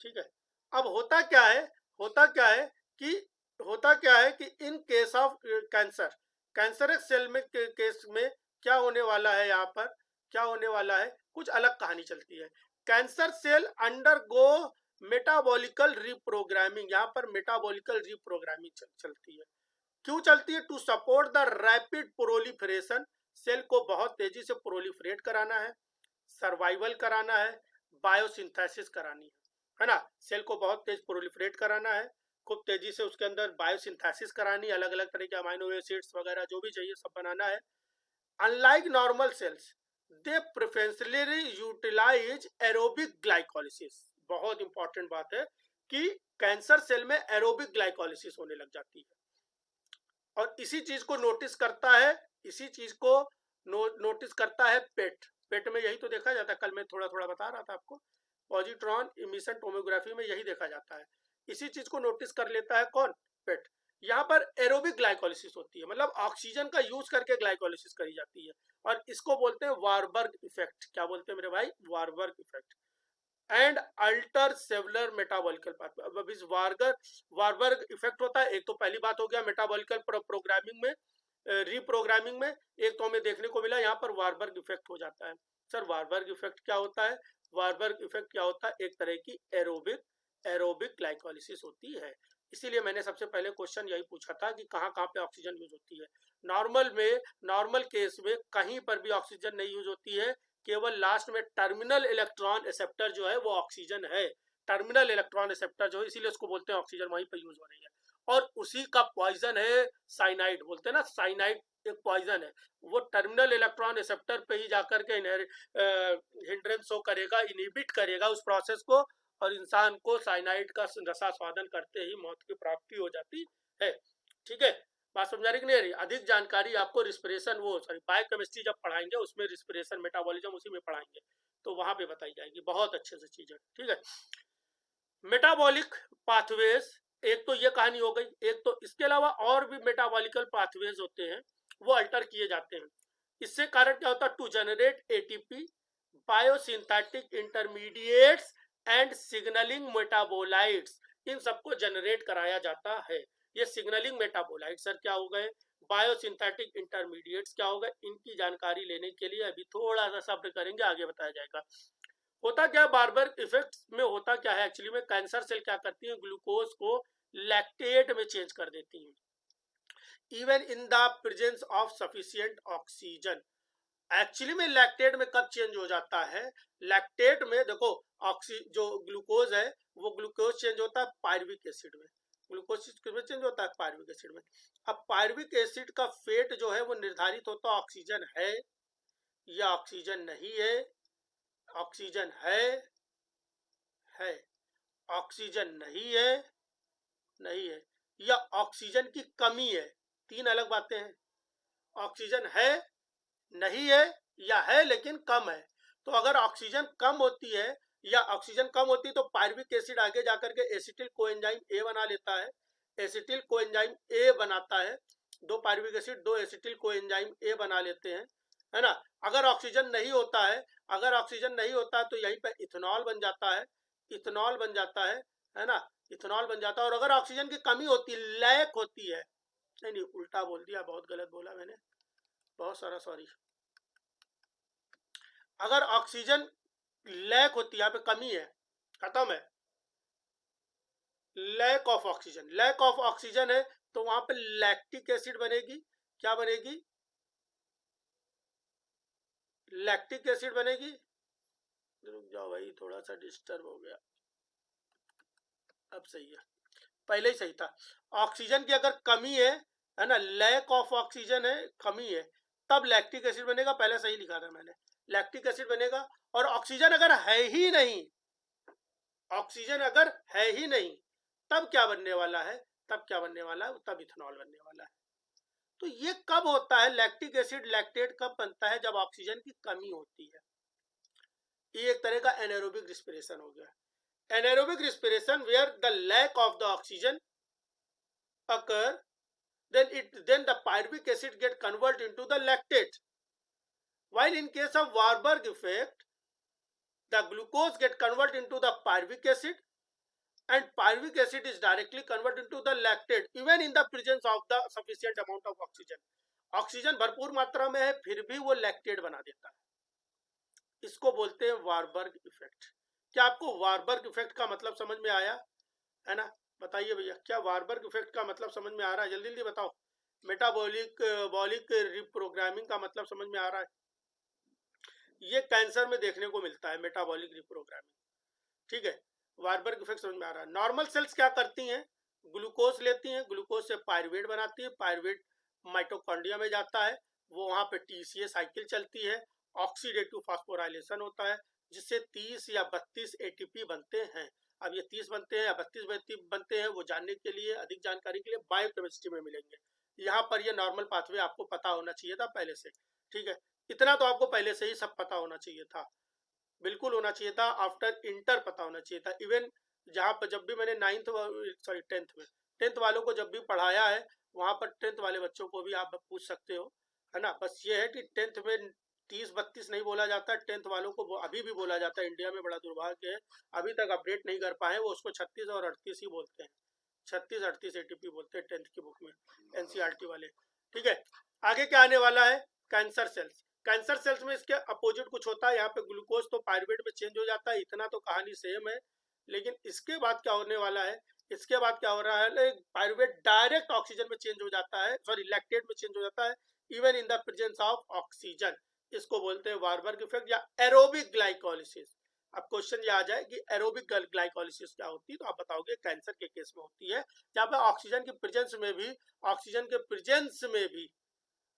ठीक है। अब होता क्या है, होता क्या है कि होता क्या है कि in case of cancer, cancerous cell में केस में क्या होने वाला है, यहाँ पर क्या होने वाला है, कुछ अलग कहानी चलती है। Cancer cell undergo metabolical reprogramming, यहाँ पर मेटाबॉलिकल रिप्रोग्रामिंग चलती है। क्यों चलती है? To support the rapid proliferation, cell को बहुत तेजी से प्रोलिफरेट कराना है, सर्वाइवल कराना है, बायोसिंथेसिस करानी है ना। सेल को बहुत तेज प्रोलिफरेट कराना है, खूब तेजी से उसके अंदर बायोसिंथेसिस करानी, अलग अलग तरह के अमाइनो एसिड्स वगैरह जो भी चाहिए सब बनाना है। अनलाइक नॉर्मल सेल्स, दे प्रेफरेंशियली यूटिलाइज एरोबिक ग्लाइकोलिसिस। बहुत इंपॉर्टेंट बात है कि कैंसर सेल में एरोबिक ग्लाइकोलिसिस होने लग जाती है और इसी चीज को नोटिस करता है, इसी चीज को नोटिस करता है पेट। पेट में यही तो देखा जाता है, कल मैं थोड़ा थोड़ा बता रहा था आपको, पॉजिट्रॉन इमिशन टोमोग्राफी में यही देखा जाता है। इसी चीज को नोटिस कर लेता है कौन? पेट। यहाँ पर एरोबिक ग्लाइकोलिसिस होती है, मतलब ऑक्सीजन का यूज करके ग्लाइकोलिसिस करी जाती है और इसको बोलते हैं वारबर्ग इफेक्ट। क्या बोलते हैं मेरे भाई? Warburg effect. And alter cellular metabolical pathway. अब इस वारबर्ग इफेक्ट होता है, एक तो पहली बात हो गया मेटाबॉलिकल प्रोग्रामिंग में, रीप्रोग्रामिंग में, एक तो हमें देखने को मिला यहाँ पर वारबर्ग इफेक्ट हो जाता है। सर वारबर्ग इफेक्ट क्या होता है? वारबर्ग इफेक्ट क्या होता है? एक तरह की एरोबिक ग्लाइकोलिसिस होती है। इसीलिए मैंने सबसे पहले क्वेश्चन यही पूछा था कि कहाँ कहाँ पे ऑक्सीजन यूज होती है। नॉर्मल केस में कहीं पर भी ऑक्सीजन नहीं यूज होती है, केवल लास्ट में टर्मिनल इलेक्ट्रॉन एक्सेप्टर जो है वो ऑक्सीजन है। टर्मिनल इलेक्ट्रॉन एक्सेप्टर जो है इसीलिए उसको बोलते हैं ऑक्सीजन, वहीं पर यूज हो रही है। और उसी का पॉइजन है साइनाइड, बोलते हैं ना साइनाइड एक पॉइजन है, वो टर्मिनल इलेक्ट्रॉन रिसेप्टर पे ही जाकर के हिंड्रेंस शो करेगा, इनहिबिट करेगा उस प्रोसेस को और इंसान को साइनाइड का रसास्वादन करते ही मौत की प्राप्ति हो जाती है। ठीक है, बात समझ रही कि नहीं आ रही? अधिक जानकारी आपको रिस्पिरेशन बायोकेमिस्ट्री जब पढ़ाएंगे उसमें रिस्पिरेशन मेटाबॉलिज्म उसी में पढ़ाएंगे तो वहां पे बताई जाएगी, बहुत अच्छे से चीजें। ठीक है, मेटाबॉलिक पाथवेज, एक तो ये कहानी हो गई, एक तो इसके अलावा और भी मेटाबॉलिकल पाथवेज होते हैं वो अल्टर किए जाते हैं। इससे कारण क्या होता है? To generate ATP, biosynthetic intermediates and signalling metabolites, इन सबको जनरेट कराया जाता है। ये सिग्नलिंग मेटाबोलाइट सर क्या हो गए, बायोसिंथेटिक इंटरमीडिएट्स क्या हो गए, इनकी जानकारी लेने के लिए अभी थोड़ा सा सब्र करेंगे, आगे बताया जाएगा। होता क्या बारबर्ग इफेक्ट में होता क्या है एक्चुअली में, कैंसर सेल क्या करती है, ग्लूकोज को लैक्टेट में चेंज कर देती है even in the presence of sufficient oxygen. Actually में लैक्टेट में कब चेंज हो जाता है? लैक्टेट में देखो जो ग्लूकोज है वो ग्लूकोज चेंज होता है पायरुविक एसिड में, ग्लूकोज में चेंज होता है पायरुविक एसिड में। अब पायरुविक एसिड का फेट जो है वो निर्धारित होता है ऑक्सीजन है या ऑक्सीजन नहीं है, ऑक्सीजन है, ऑक्सीजन नहीं है, नहीं है, या ऑक्सीजन की कमी है। तीन अलग बातें हैं, ऑक्सीजन है, नहीं है, या है लेकिन कम है। तो अगर ऑक्सीजन कम होती है या ऑक्सीजन कम होती है तो पायरुविक एसिड आगे जाकर के एसिटिल कोएंजाइम ए बना लेता है, एसिटिल कोएंजाइम ए बनाता है, दो पायरुविक एसिड दो एसिटिल कोएंजाइम ए बना लेते हैं, है ना। अगर ऑक्सीजन नहीं होता है, अगर ऑक्सीजन नहीं होता है तो यहीं पे इथेनॉल बन जाता है, इथेनॉल बन जाता है ना, इथेनॉल बन जाता है। और अगर ऑक्सीजन की कमी होती है, लैक होती है, नहीं उल्टा बोल दिया, बहुत गलत बोला मैंने, बहुत सारा सॉरी। अगर ऑक्सीजन लैक होती है, यहाँ पे कमी है, खत्म है, lack of oxygen, lack of oxygen है तो वहां पे लैक्टिक एसिड बनेगी। क्या बनेगी? लैक्टिक एसिड बनेगी। रुक जाओ भाई, थोड़ा सा डिस्टर्ब हो गया, अब सही है, पहले ही सही था। ऑक्सीजन की अगर कमी है ना, लैक ऑफ ऑक्सीजन है, कमी है, तब लैक्टिक एसिड बनेगा, पहले सही लिखा था मैंने, लैक्टिक एसिड बनेगा। और ऑक्सीजन अगर है ही नहीं, ऑक्सीजन अगर है ही नहीं, तब क्या बनने वाला है? तब क्या बनने वाला है? तब इथेनॉल बनने वाला है। तो ये कब होता है? लैक्टिक एसिड लैक्टेट कब बनता है? जब ऑक्सीजन की कमी होती है। ये एक तरह का एनारोबिक रिस्पिरेशन हो गया। Anaerobic respiration where the lack of the oxygen occur then the pyruvic acid get converted into the lactate. While in case of Warburg effect, the glucose get converted into the pyruvic acid and pyruvic acid is directly converted into the lactate even in the presence of the sufficient amount of oxygen. Oxygen भरपूर मात्रा में है फिर भी वो lactate बना देता है. इसको बोलते हैं वारबर्ग इफेक्ट. क्या आपको वारबर्ग इफेक्ट का मतलब समझ में आया है ना? बताइए भैया, क्या वारबर्ग इफेक्ट का मतलब समझ में आ रहा है? जल्दी जल्दी बताओ. मेटाबॉलिक रिप्रोग्रामिंग का मतलब समझ में आ रहा है? ये कैंसर में देखने को मिलता है, मेटाबॉलिक रिप्रोग्रामिंग. ठीक है, वारबर्ग इफेक्ट समझ में आ रहा है. नॉर्मल सेल्स क्या करती हैं? ग्लूकोज लेती हैं, ग्लूकोज से पायरुवेट बनाती है, पायरुवेट माइटोकॉन्ड्रिया में जाता है, वो वहां पे टीसीए साइकिल चलती है, ऑक्सीडेटिव फास्फोराइलेशन होता है जिससे 30 या 32 एटीपी बनते हैं. अब ये 30 बनते हैं या 32 बनते हैं वो जानने के लिए, अधिक जानकारी के लिए बायोकेमिस्ट्री में मिलेंगे. यहाँ पर ये नॉर्मल पाथवे आपको पता होना चाहिए था पहले से. ठीक है, इतना तो आपको पहले से ही सब पता होना चाहिए था, बिल्कुल होना चाहिए था. आफ्टर इंटर पता होना चाहिए था. इवन जहाँ पर जब भी मैंने टेंथ वालों को जब भी पढ़ाया है वहां पर 10th वाले बच्चों को भी आप पूछ सकते हो, है ना. बस ये है कि 10th में 30-32 नहीं बोला जाता, 10th वालों को अभी भी बोला जाता है. इंडिया में बड़ा दुर्भाग्य है, अभी तक अपडेट नहीं कर पाए, वो उसको 36 और 38 ही बोलते हैं. 36-38 एटीपी बोलते हैं 10th की बुक में, एनसीईआरटी वाले. ठीक है, आगे क्या आने वाला है? Cancer cells. कैंसर सेल्स में इसके अपोजिट कुछ होता है. यहाँ पे ग्लूकोज तो पायरुवेट में चेंज हो जाता है, इतना तो कहानी सेम है. लेकिन इसके बाद क्या होने वाला है? इसके बाद क्या हो रहा है? पायरुवेट डायरेक्ट ऑक्सीजन में चेंज हो जाता है, सॉरी लैक्टेट में चेंज हो जाता है even in the presence of oxygen. इसको बोलते हैं वारबर्ग इफेक्ट या एरोबिक ग्लाइकोलिसिस. अब क्वेश्चन ये आ जाए कि एरोबिक ग्लाइकोलिसिस क्या होती है, तो आप बताओगे कैंसर के केस में होती है जहाँ पे ऑक्सीजन के प्रेजेंस में भी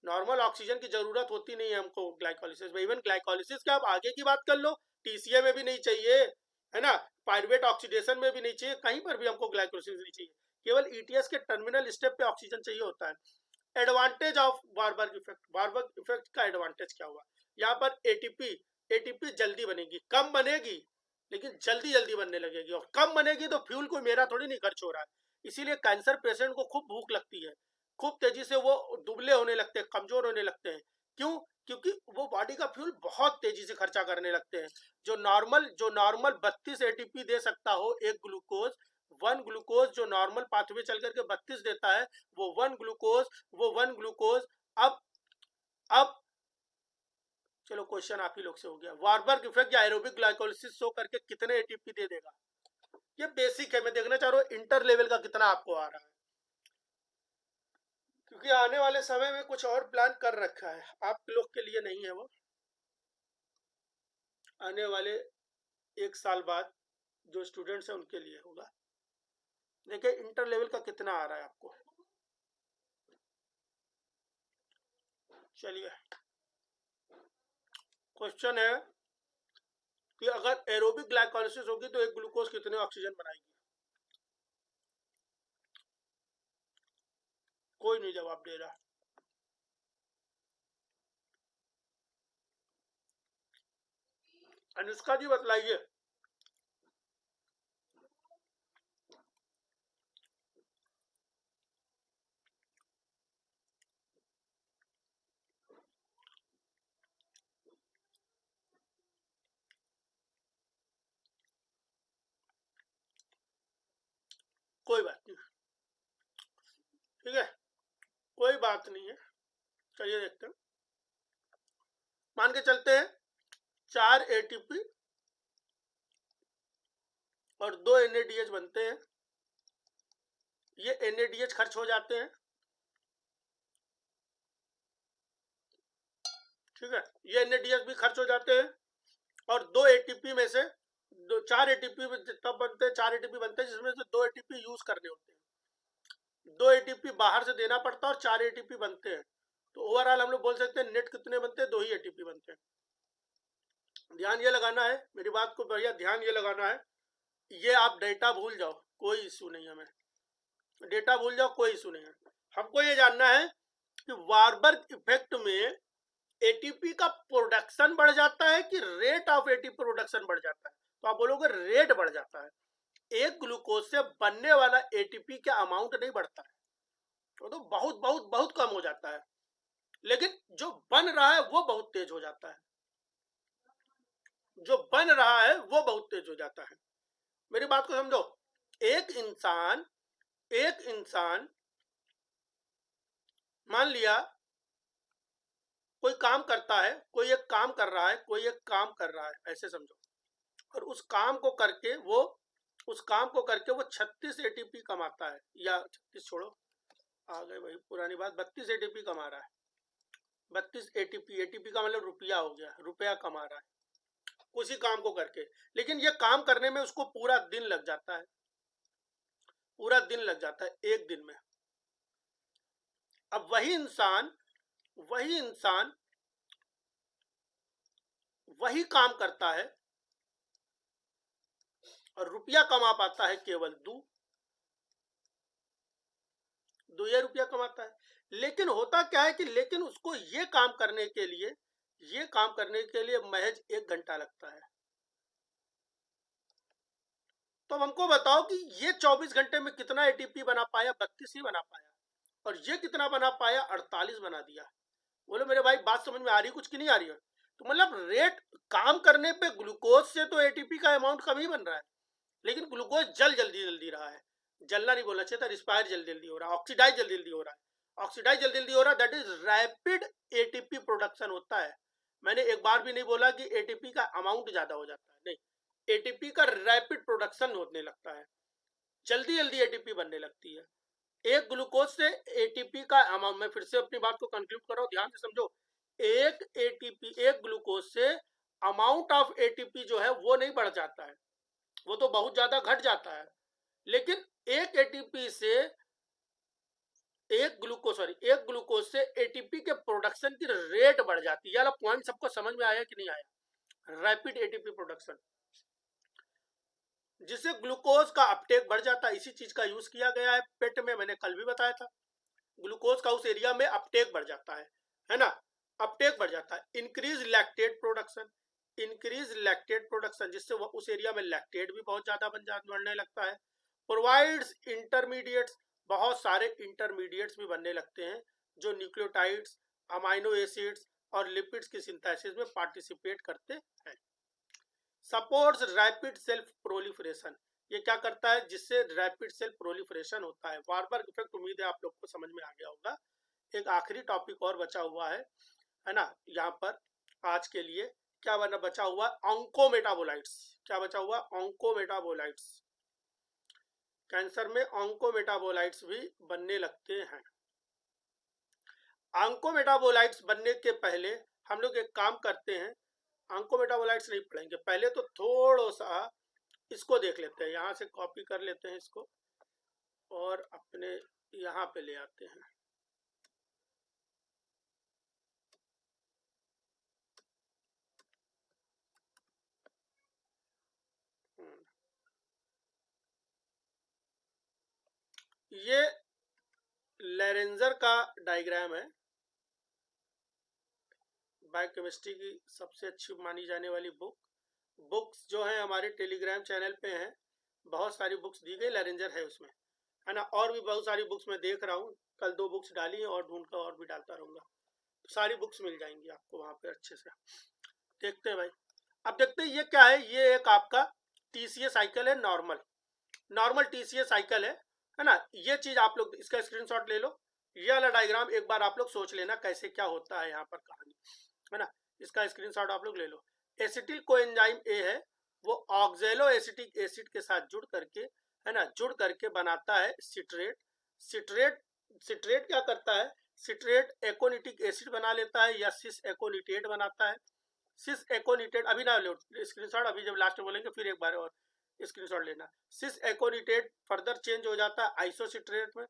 नॉर्मल ऑक्सीजन की जरूरत होती नहीं है हमको ग्लाइकोलिसिस में. इवन ग्लाइकोलिसिस क्या आप आगे की बात कर लो, टीसीए में भी नहीं चाहिए, है ना, पायरुवेट ऑक्सीडेशन में भी नहीं चाहिए, कहीं पर भी हमको ग्लाइकोलिसिस नहीं चाहिए, केवल ईटीएस के टर्मिनल स्टेप पे ऑक्सीजन चाहिए होता है. Advantage of Warburg effect. Warburg effect का एडवांटेज क्या हुआ? यहाँ पर एटीपी जल्दी बनेगी, कम बनेगी लेकिन जल्दी जल्दी बनने लगेगी. और कम बनेगी तो फ्यूल कोई मेरा थोड़ी नहीं खर्च हो रहा है. इसीलिए कैंसर पेशेंट को खूब भूख लगती है, खूब तेजी से वो दुबले होने लगते हैं, कमजोर होने लगते हैं. क्यों? क्योंकि वो बॉडी का फ्यूल बहुत तेजी से खर्चा करने लगते हैं. जो नॉर्मल 32 एटीपी दे सकता हो एक ग्लूकोज, वन ग्लूकोज जो नॉर्मल पाथवे चल करके 32 देता है, वो वन ग्लूकोज अब चलो क्वेश्चन आप ही लोग से हो गया. वारबर्ग इफेक्ट या एरोबिक ग्लाइकोलिसिस शो करके कितने एटीपी दे देगा? ये बेसिक है, मैं देखना चाह रहा हूँ इंटर लेवल का कितना आपको आ रहा है, क्योंकि आने वाले समय में कुछ और प्लान कर रखा है, आप लोग के लिए नहीं है वो. आने वाले 1 साल बाद जो स्टूडेंट्स हैं उनके लिए होगा. देखिए इंटर लेवल का कितना आ रहा है आपको. चलिए क्वेश्चन है कि अगर एरोबिक ग्लाइकोलिसिस होगी तो एक ग्लूकोज कितने ऑक्सीजन बनाएगी? कोई नहीं जवाब दे रहा. अनुष्का जी बतलाइए. कोई बात नहीं, ठीक है, कोई बात नहीं है. चलिए देखते हैं. मान के चलते हैं 4 एटीपी और 2 एनएडीएच बनते हैं. ये एनएडीएच खर्च हो जाते हैं, ठीक है, ये एनएडीएच भी खर्च हो जाते हैं. और 2 एटीपी में से 4 एटीपी तब बनते हैं, 4 एटीपी बनते हैं जिसमें से 2 एटीपी यूज करने होते हैं. 2 एटीपी बाहर से देना पड़ता है और 4 एटीपी बनते हैं. तो ओवरऑल हम लोग बोल सकते हैं नेट कितने बनते हैं? 2 ही एटीपी बनते हैं. ध्यान ये लगाना है, मेरी बात को बढ़िया ध्यान ये लगाना है. ये आप डेटा भूल जाओ, कोई इशू नहीं है. हमें डेटा भूल जाओ, कोई इशू नहीं है. हमको ये जानना है कि वारबर्ग इफेक्ट में एटीपी का प्रोडक्शन बढ़ जाता है कि रेट ऑफ एटीपी प्रोडक्शन बढ़ जाता है? तो आप बोलोगे रेट बढ़ जाता है. एक ग्लूकोज से बनने वाला एटीपी का अमाउंट नहीं बढ़ता है, वो तो बहुत बहुत बहुत कम हो जाता है, लेकिन जो बन रहा है वो बहुत तेज हो जाता है, जो बन रहा है वो बहुत तेज हो जाता है। मेरी बात को समझो। एक इंसान एक इंसान मान लिया कोई काम करता है, कोई एक काम कर रहा है, कोई एक काम कर रहा है, ऐसे समझो। और उस काम को करके वो 36 एटीपी कमाता है, या 36 छोड़ो, आ गए वही पुरानी बात, 32 एटीपी कमा रहा है। 32 एटीपी, एटीपी का मतलब रुपया हो गया, रुपया कमा रहा है उसी काम को करके। लेकिन ये काम करने में उसको पूरा दिन लग जाता है, पूरा दिन लग जाता है एक दिन में। अब वही इंसान वही काम करता है और रुपया कमा पाता है केवल दो ये रुपया कमाता है। लेकिन होता क्या है कि लेकिन उसको ये काम करने के लिए महज 1 घंटा लगता है। तो अब हमको बताओ कि ये 24 घंटे में कितना एटीपी बना पाया? 32 ही बना पाया। और ये कितना बना पाया? 48 बना दिया। बोले मेरे भाई बात समझ में आ रही कुछ की नहीं आ रही है? तो मतलब रेट काम करने पे ग्लूकोज से तो एटीपी का अमाउंट कम ही बन रहा है, लेकिन ग्लूकोज जल्दी जल्दी रहा है। जलना नहीं बोलना चाहिए था, रिस्पायर जल्दी जल्दी हो रहा है, ऑक्सीडाइज जल्दी जल्दी हो रहा है, ऑक्सीडाइज जल्दी जल्दी हो रहा है। That is rapid ATP production होता है। मैंने एक बार भी नहीं बोला कि एटीपी का अमाउंट ज्यादा हो जाता है, नहीं, एटीपी का रैपिड प्रोडक्शन होने लगता है, जल्दी जल्दी एटीपी बनने लगती है। एक ग्लूकोज से एटीपी का अमाउंट, मैं फिर से अपनी बात को कंक्लूड कर रहा हूं, ध्यान से समझो। एक ग्लूकोज से अमाउंट ऑफ एटीपी जो है वो नहीं बढ़ जाता है, वो तो बहुत ज्यादा घट जाता है। लेकिन एक एटीपी से एक ग्लूकोज से एटीपी के प्रोडक्शन की रेट बढ़ जाती है। यार पॉइंट सबको समझ में आया कि नहीं आया? रैपिड एटीपी प्रोडक्शन, जिससे ग्लूकोज का अपटेक बढ़ जाता है। इसी चीज का यूज किया गया है पेट में, मैंने कल भी बताया था। ग्लूकोज का उस एरिया में अपटेक बढ़ जाता है ना, अपटेक बढ़ जाता है। इंक्रीज लैक्टेट प्रोडक्शन, जिससे वो उस एरिया में लैक्टेट भी बहुत ज्यादा बढ़ने लगता है। प्रोवाइड्स इंटरमीडिएट्स, बहुत सारे इंटरमीडिएट्स भी बनने लगते हैं जो न्यूक्लियोटाइड्स, अमाइनो एसिड्स और लिपिड्स की सिंथेसिस में पार्टिसिपेट करते हैं। सपोर्ट्स रैपिड सेल्फ प्रोलिफरेशन, ये क्या करता है? जिससे रैपिड सेल्फ प्रोलिफरेशन होता है। वार्बर्ग इफेक्ट, उम्मीद है आप लोग को समझ में आ गया होगा। एक आखिरी टॉपिक और बचा हुआ है ना, यहाँ पर आज के लिए क्या बचा हुआ? ऑन्कोमेटाबोलाइट्स। क्या बचा हुआ? ऑन्कोमेटाबोलाइट्स। कैंसर में ऑन्कोमेटाबोलाइट्स भी बनने लगते हैं। ऑन्कोमेटाबोलाइट्स बनने के पहले हम लोग एक काम करते हैं, ऑन्कोमेटाबोलाइट्स नहीं पढ़ेंगे, पहले तो थोड़ा सा इसको देख लेते हैं। यहाँ से कॉपी कर लेते हैं इसको और अपने यहाँ पे ले आते हैं। ये लेरेंजर का डायग्राम है। बायोकेमिस्ट्री की सबसे अच्छी मानी जाने वाली बुक्स जो है हमारे टेलीग्राम चैनल पे हैं। बहुत सारी बुक्स दी गई, लेरेंजर है उसमें, है ना। और भी बहुत सारी बुक्स मैं देख रहा हूँ, कल 2 बुक्स डाली हैं और ढूंढ कर और भी डालता रहूँगा। सारी बुक्स मिल जाएंगी आपको वहाँ पे अच्छे से। देखते हैं भाई, अब देखते हैं ये क्या है। ये एक आपका टीसीए साइकिल है, नॉर्मल टीसीए साइकिल है ना। ये चीज आप लोग इसका स्क्रीनशॉट ले लो। ये वाला डायग्राम एक बार आप लोग सोच लेना कैसे क्या होता है यहाँ पर कहानी, है ना। इसका स्क्रीनशॉट आप लोग ले लो। एसिटिल कोएंजाइम ए है, वो ऑक्जेलो एसिटिक एसिड के साथ जुड़ करके, है ना, जुड़ करके बनाता है सिट्रेट। सिट्रेट क्या करता है? सिट्रेट एकोनिटिक एसिड बना लेता है या सिस एकोनिटेट बनाता है। सिस एकोनिटेट अभी ना लो स्क्रीनशॉट, अभी जब लास्ट में बोलेंगे फिर एक बार और स्क्रीनशॉट लेना। सिस एकोनिटेट फर्दर चेंज हो जाता है आइसोसिट्रेट में,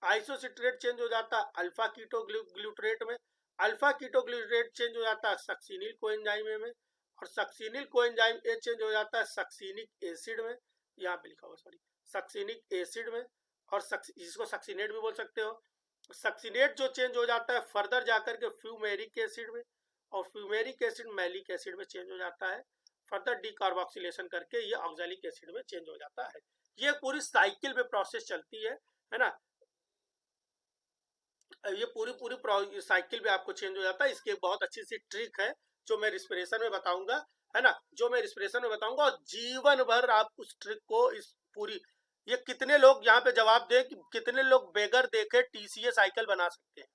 आइसोसिट्रेट चेंज हो जाता है अल्फा कीटो ग्लूट्रेट में, अल्फा कीटो ग्लूट्रेट चेंज हो जाता है सक्सिनिल कोएंजाइम में, और सक्सिनिल कोएंजाइम ए चेंज हो जाता है सक्सिनिक एसिड में। यहाँ पे लिखा हुआ सॉरी, सक्सिनिक एसिड में, और जिसको सक्सिनेट भी बोल सकते हो। सक्सिनेट जो चेंज हो जाता है फर्दर जाकर के फ्यूमेरिक एसिड में, और फ्यूमेरिक एसिड मैलिक एसिड में चेंज हो जाता है। फर्दर डीकार्बोक्सिलेशन करके ये ऑक्सैलिक एसिड में चेंज हो जाता है। ये पूरी साइकिल में प्रोसेस चलती है ना। ये पूरी पूरी साइकिल भी आपको चेंज हो जाता है। इसकी एक बहुत अच्छी सी ट्रिक है जो मैं रिस्पिरेशन में बताऊंगा, है ना, जो मैं रिस्पिरेशन में बताऊंगा, और जीवन भर आप उस ट्रिक को, इस पूरी, ये कितने लोग यहाँ पे जवाब दें कि कितने लोग बेगर देखे टीसीए साइकिल बना सकते हैं?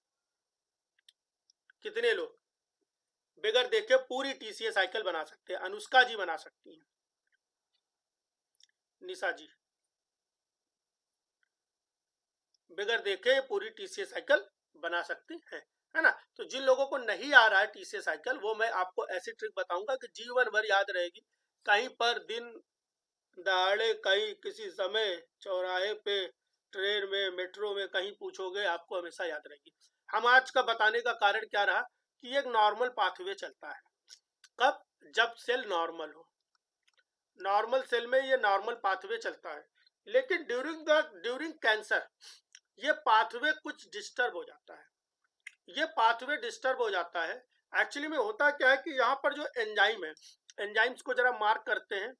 कितने लोग बेगर देखे पूरी टीसीए साइकिल बना सकते हैं? अनुष्का जी बना सकती हैं, निशा जी बगैर देखे पूरी टीसीए साइकिल बना सकती है ना। तो जिन लोगों को नहीं आ रहा है टीसीए साइकिल, वो मैं आपको ऐसी ट्रिक बताऊंगा कि जीवन भर याद रहेगी। कहीं पर दिन दहाड़े, कहीं किसी समय चौराहे पे, ट्रेन में, मेट्रो में, कहीं पूछोगे आपको हमेशा याद रहेगी। हम आज का बताने का कारण क्या रहा कि एक नॉर्मल पाथवे चलता है। कब? जब सेल नॉर्मल हो। नॉर्मल सेल में ये नॉर्मल पाथवे चलता है, लेकिन ड्यूरिंग कैंसर ये पाथवे कुछ डिस्टर्ब हो जाता है। ये पाथवे डिस्टर्ब हो जाता है। एक्चुअली में होता क्या है कि यहाँ पर जो एंजाइम है, एंजाइम्स को जरा मार्क करते हैं।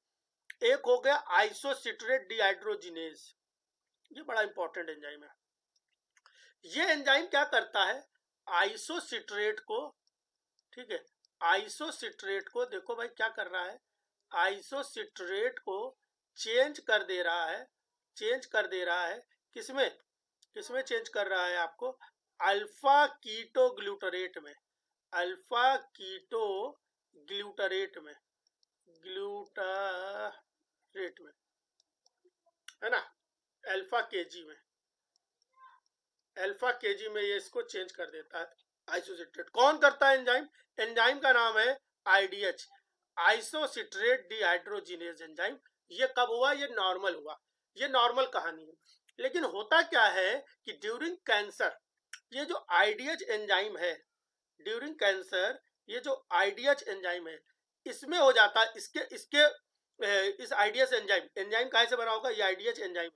एक हो गया आइसोसिट्रेट डिहाइड्रोजिनेज, ये बड़ा इंपॉर्टेंट एंजाइम है। ये एंजाइम क्या करता है? आइसोसिट्रेट को, ठीक है, आइसोसिट्रेट को देखो भाई क्या कर रहा है, आइसोसिट्रेट को चेंज कर दे रहा है, चेंज कर दे रहा है। किसमें? किसमें चेंज कर रहा है आपको? अल्फा कीटो ग्लूटरेट में, अल्फा कीटो ग्लूटरेट में, ग्लूटरेट में, है ना, अल्फा केजी में, अल्फा केजी में ये इसको चेंज कर देता है आइसोसिट्रेट। कौन करता है एंजाइम? एंजाइम का नाम है आईडीएच, आइसोसिट्रेट डिहाइड्रोजिनेज एंजाइम। ये कब हुआ? ये नॉर्मल हुआ। ये नॉर्मल कहानी है। लेकिन होता क्या है कि ड्यूरिंग कैंसर ये जो आईडीएच एंजाइम है, ड्यूरिंग कैंसर ये जो आईडीएच एंजाइम है, इसमें हो जाता है, इसके इसके इस आईडीएच एंजाइम, एंजाइम काहे से बना होगा? ये आईडीएच एंजाइम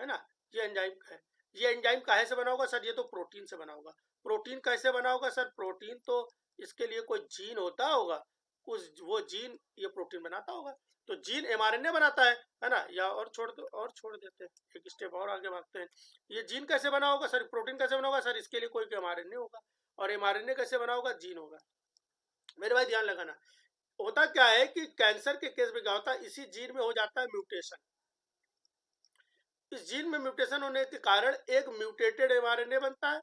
है ना, ये एंजाइम है। ये एंजाइम काहे से बना होगा सर? ये तो प्रोटीन से बना होगा। प्रोटीन कैसे बना होगा सर? प्रोटीन तो इसके लिए कोई जीन होता होगा, उस वो जीन ये प्रोटीन बनाता होगा। तो जीन एमआरएनए बनाता है ना। या और छोड़ दो, और छोड़ देते हैं, एक स्टेप और आगे भागते हैं। ये जीन कैसे बना होगा सर? प्रोटीन कैसे बना होगा सर? इसके लिए कोई एमआरएनए होगा, और एमआरएनए कैसे बना होगा? जीन होगा। मेरे भाई ध्यान लगाना, होता क्या है कि कैंसर के केस में क्या होता है, इसी जीन में हो जाता है म्यूटेशन। इस जीन में म्यूटेशन होने के कारण एक म्यूटेटेड एमआरएनए बनता है,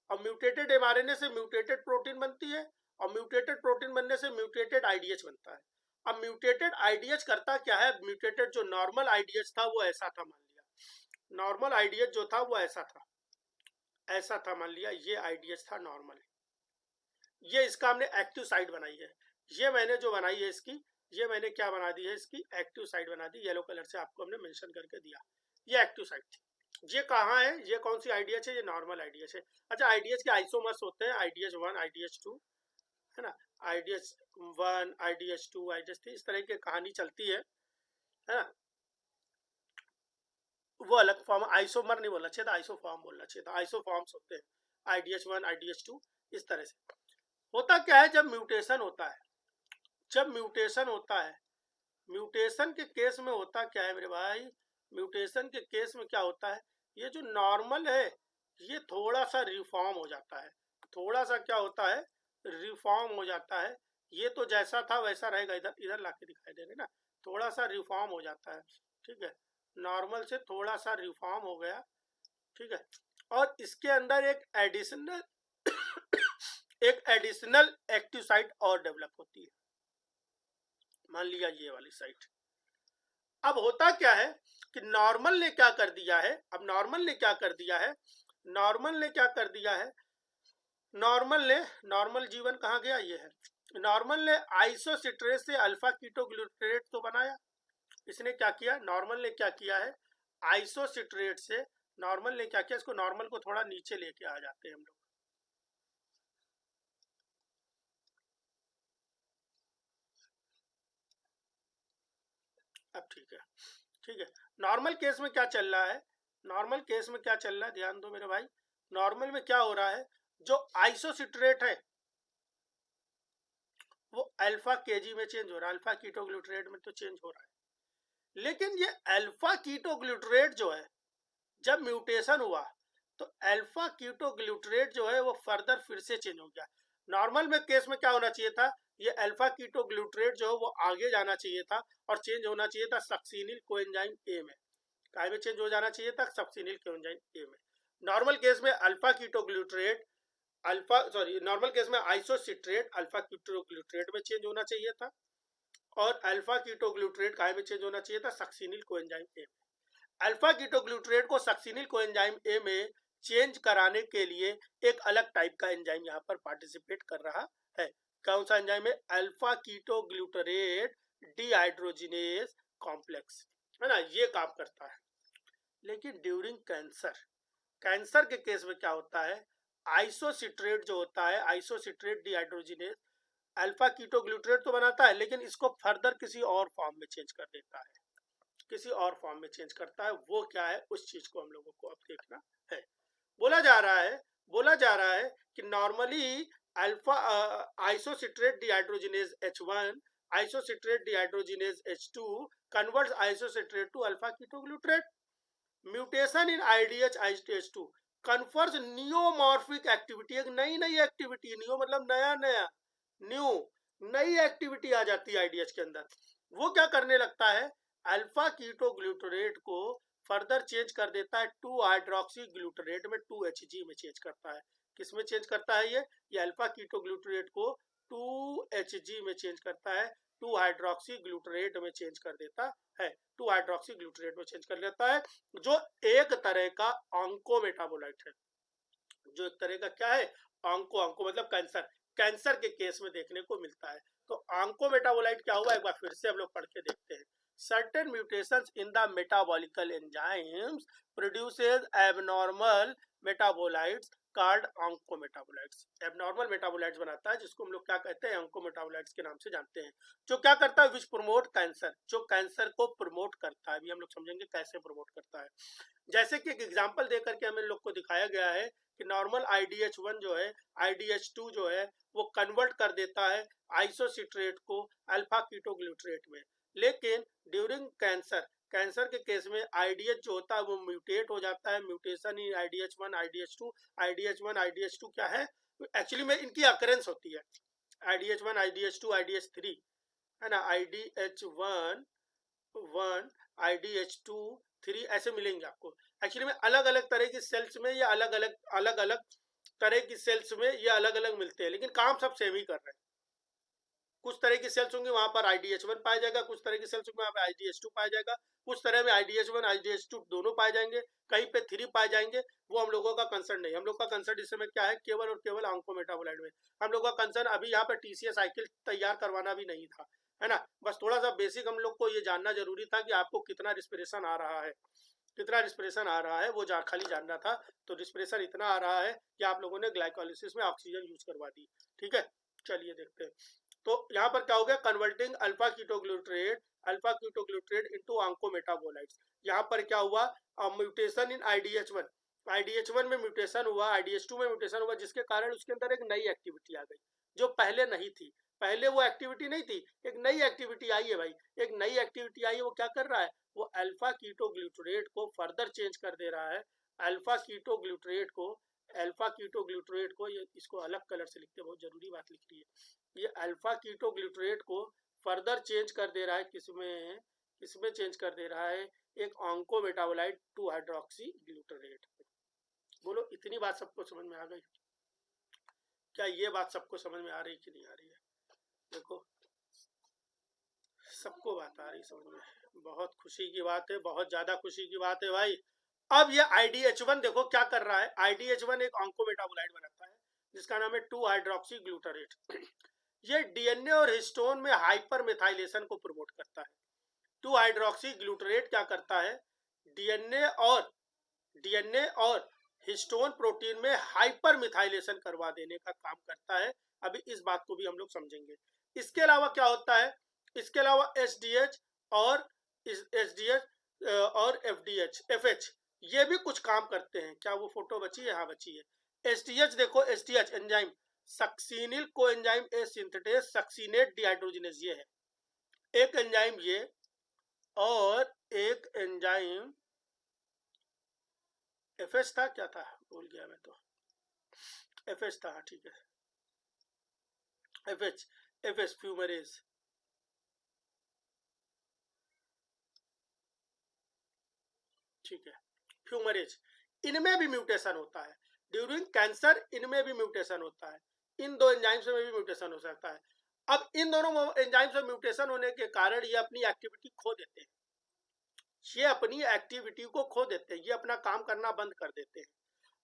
और म्यूटेटेड एमआरएनए से म्यूटेटेड प्रोटीन बनती है, और म्यूटेटेड प्रोटीन बनने से म्यूटेटेड आईडीएच बनता है। अब म्यूटेटेड आईडीएच करता क्या है? म्यूटेटेड जो नॉर्मल आईडीएच था वो ऐसा था, मान लिया नॉर्मल आईडीएच जो था वो ऐसा था, ऐसा था, मान लिया ये आईडीएच था नॉर्मल। ये इसका हमने एक्टिव साइट बनाई है। ये मैंने जो बनाई है इसकी, ये मैंने क्या बना दी है? इसकी एक्टिव साइट बना दी, येलो कलर से आपको हमने मेंशन करके दिया। ये एक्टिव साइट थी। ये कहाँ है? ये कौन सी आईडीएच है? ये नॉर्मल आईडीएच है। अच्छा, आईडीएच के आइसोमर्स होते हैं, आईडीएच 1, आईडीएच 2, है ना, आईडीएच 1, आईडीएच 2, आईडीएच 3, इस तरह की कहानी चलती है ना। वो अलग फॉर्म, आइसोमर नहीं बोलना चाहिए था, आइसोफॉर्म बोलना चाहिए था। आइसोफॉर्म्स होते हैं, आईडीएच 1, आईडीएच 2, इस तरह से। होता क्या है? जब म्यूटेशन होता है, जब म्यूटेशन होता है, म्यूटेशन के केस में होता क्या है मेरे भाई? म्यूटेशन के केस में क्या होता है? ये जो नॉर्मल है ये थोड़ा सा रिफॉर्म हो जाता है। थोड़ा सा क्या होता है? रिफॉर्म हो जाता है। ये तो जैसा था वैसा रहेगा, इधर इधर लाके दिखाई देंगे ना। थोड़ा सा रिफॉर्म हो जाता है, ठीक है, नॉर्मल से थोड़ा सा रिफॉर्म हो गया, ठीक है। और इसके अंदर एक एडिशनल एक एडिशनल एक्टिव साइट और डेवलप होती है, मान लिया ये वाली साइट। अब होता क्या है कि नॉर्मल ने क्या कर दिया है? अब नॉर्मल ने क्या कर दिया है? नॉर्मल ने क्या कर दिया है? नॉर्मल जीवन कहाँ गया? ये है। नॉर्मल ने आइसोसिट्रेट से अल्फा कीटोग्लूटरेट तो बनाया। इसने क्या किया? नॉर्मल ने क्या किया है? आइसोसिट्रेट से नॉर्मल ने क्या किया? इसको नॉर्मल को थोड़ा नीचे लेके आ जाते हैं हम लोग। अब ठीक है, ठीक है। नॉर्मल केस में क्या चल रहा है? नॉर्मल केस में क्या चल रहा है? ध्यान दो मेरे भाई। नॉर्मल में क्या हो रहा है? जो आइसोसिट्रेट है वो अल्फा केजी में चेंज हो रहा है, अल्फा कीटोग्लूटरेट में तो चेंज हो रहा है। लेकिन ये अल्फा कीटोग्लूटरेट जो है, जब म्यूटेशन हुआ तो अल्फा कीटोग्लूटरेट जो है वो फर्दर फिर से चेंज हो गया। नॉर्मल में केस में क्या होना चाहिए था, ये अल्फा कीटोग्लूटरेट जो है वो आगे जाना चाहिए था और चेंज होना चाहिए था सक्सिनिल कोएंजाइम ए में। काय में चेंज हो जाना चाहिए था, सक्सिनिल कोएंजाइम ए में। नॉर्मल केस में अल्फा कीटोग्लूटरेट नॉर्मल केस में आइसोसिट्रेट अल्फा कीटोग्लूटरेट में चेंज होना चाहिए था और अल्फा कीटोग्लूटरेट काय में चेंज होना चाहिए था, सक्सिनिल कोएंजाइम ए में। अल्फा कीटोग्लूटरेट को सक्सिनिल कोएंजाइम ए में चेंज कराने के लिए एक अलग टाइप का एंजाइम यहाँ पर पार्टिसिपेट कर रहा है। कौन सा एंजाइम है, अल्फा कीटोग्लूटरेट डिहाइड्रोजिनेज कॉम्प्लेक्स, है ना, ये काम करता है। लेकिन ड्यूरिंग कैंसर के केस में क्या होता है, आइसोसिट्रेट जो होता है, आइसोसिट्रेट डिहाइड्रोजिनेज अल्फा कीटोग्लूटरेट तो बनाता है लेकिन इसको फर्दर किसी और फॉर्म में चेंज कर देता है, किसी और फॉर्म में चेंज करता है। वो क्या है, उस चीज को हम लोगों को अब देखना है। बोला जा रहा है कि normally alpha isocitrate dehydrogenase H1 isocitrate dehydrogenase H2 converts isocitrate to alpha ketoglutarate. Mutation in IDH IDH2 confers neomorphic activity, एक नई एक्टिविटी, नियो मतलब नया, न्यू नई एक्टिविटी आ जाती है IDH के अंदर। वो क्या करने लगता है, अल्फा कीटोग्लूटरेट को फर्दर चेंज कर देता है 2 हाइड्रोक्सी ग्लूटरेट में, 2HG में चेंज करता है। किस में चेंज करता है ये अल्फा कीटोग्लूटरेट को 2HG में चेंज करता है, 2 हाइड्रोक्सी ग्लूटरेट में चेंज कर देता है, 2 हाइड्रोक्सी ग्लूटरेट में चेंज कर लेता है, जो एक तरह का ऑन्कोमेटाबोलाइट है। जो एक तरह का क्या है, ऑन्को मतलब कैंसर के केस में देखने को मिलता है। तो ऑन्कोमेटाबोलाइट क्या हुआ, एक बार फिर से हम लोग पढ़ के देखते हैं। Certain mutations in the metabolical enzymes produces abnormal metabolites called oncometabolites। abnormal metabolites बनाता है जिसको हम लोग क्या कहते हैं, oncometabolites के नाम से जानते हैं। जो क्या करता है, which promote cancer, जो कैंसर को प्रमोट करता है। अभी हम लोग समझेंगे कैसे प्रमोट करता है। जैसे कि एक एग्जांपल देकर के हमें लोग को दिखाया गया है कि नॉर्मल IDH1 जो है, IDH2 जो है वो कन्वर्ट कर देता है आइसोसिट्रेट को अल्फा कीटोग्लूटरेट में। लेकिन ड्यूरिंग कैंसर के केस में IDH जो होता है वो म्यूटेट हो जाता है। Mutation in IDH1 IDH2 IDH1 IDH2 क्या है, एक्चुअली में इनकी अकरेंस होती है, IDH1 IDH2 IDH3, है ना, IDH1 IDH2 3 ऐसे मिलेंगे आपको। एक्चुअली में अलग अलग तरह की सेल्स में या अलग अलग तरह की सेल्स में ये अलग अलग मिलते हैं, लेकिन काम सब सेम ही कर रहे हैं। कुछ तरह की सेल्स होंगी वहां पर IDH1 पाया जाएगा, कुछ तरह की सेल्स होंगी वहां पर IDH2 पाया जाएगा, कुछ तरह में IDH1 IDH2 दोनों पाए जाएंगे, कहीं पे 3 पाए जाएंगे। वो हम लोगों का कंसर्न नहीं, हम लोग का कंसर्न इस समय क्या है, केवल और केवल ऑन्कोमेटाबोलाइट में। हम लोग का कंसर्न अभी यहाँ पर TCA साइकिल तैयार करवाना भी नहीं था, है ना। बस थोड़ा सा बेसिक हम लोग को ये जानना जरूरी था कि आपको कितना रिस्पिरेशन आ रहा है, कितना रिस्पिरेशन आ रहा है वो खाली जानना था। तो रिस्पिरेशन इतना आ रहा है कि आप लोगों ने ग्लाइकोलिसिस में ऑक्सीजन यूज करवा दी। ठीक है, चलिए देखते हैं। तो यहाँ पर क्या हो गया, कन्वर्टिंग अल्फा कीटोग्लूटरेट इनटू ऑन्कोमेटाबोलाइट्स। यहाँ पर क्या हुआ, म्यूटेशन इन IDH1 में म्यूटेशन हुआ, IDH2 में म्यूटेशन हुआ, जिसके कारण उसके अंदर एक नई एक्टिविटी आ गई जो पहले नहीं थी। पहले वो एक्टिविटी नहीं थी, एक नई एक्टिविटी आई है भाई, एक नई एक्टिविटी आई है। वो क्या कर रहा है, वो अल्फा कीटोग्लूटरेट को फर्दर चेंज कर दे रहा है। अल्फा कीटोग्लूटरेट को ये इसको अलग कलर से लिखते हैं, बहुत जरूरी बात लिख रही है। ये अल्फा कीटोग्लूटरेट को फर्दर चेंज कर दे रहा है, किसमें चेंज कर दे रहा है, एक ऑन्कोमेटाबोलाइट 2 हाइड्रोक्सी ग्लूटरेट। बोलो इतनी बात सबको समझ में आ गई? क्या ये बात सबको समझ में आ रही कि नहीं आ रही है? देखो सबको बात आ रही समझ में, बहुत खुशी की बात है, बहुत ज्यादा खुशी की बात है भाई। अब ये IDH1 देखो क्या कर रहा है, IDH1 एक ऑन्कोमेटाबोलाइट बनाता है जिसका नाम है 2 हाइड्रोक्सी ग्लूटरेट। ये DNA और हिस्टोन में हाइपर मिथाइलेशन को प्रमोट करता है। 2 हाइड्रोक्सी ग्लूटरेट क्या करता है, DNA और हिस्टोन प्रोटीन में हाइपर मिथाइलेशन करवा देने का काम करता है। अभी इस बात को भी हम लोग समझेंगे। इसके अलावा क्या होता है, इसके अलावा SDH और FH ये भी कुछ काम करते हैं। क्या वो फोटो बची है? हाँ बची है। SDH देखो, SDH enzyme succinyl coenzyme A synthetase succinate dehydrogenase, ये है एक एंजाइम ये, और एक एंजाइम FH था, क्या था भूल गया मैं तो, FH था, ठीक है, FH फ्यूमरेज, ठीक है, फ्यूमरेज, इनमें भी म्यूटेशन होता है ड्यूरिंग कैंसर, इनमें भी म्यूटेशन होता है, इन दो एंजाइम्स में भी म्यूटेशन हो सकता है। अब इन दोनों एंजाइम्स में म्यूटेशन होने के कारण ये अपनी एक्टिविटी खो देते हैं, ये अपनी एक्टिविटी को खो देते हैं, ये अपना काम करना बंद कर देते हैं।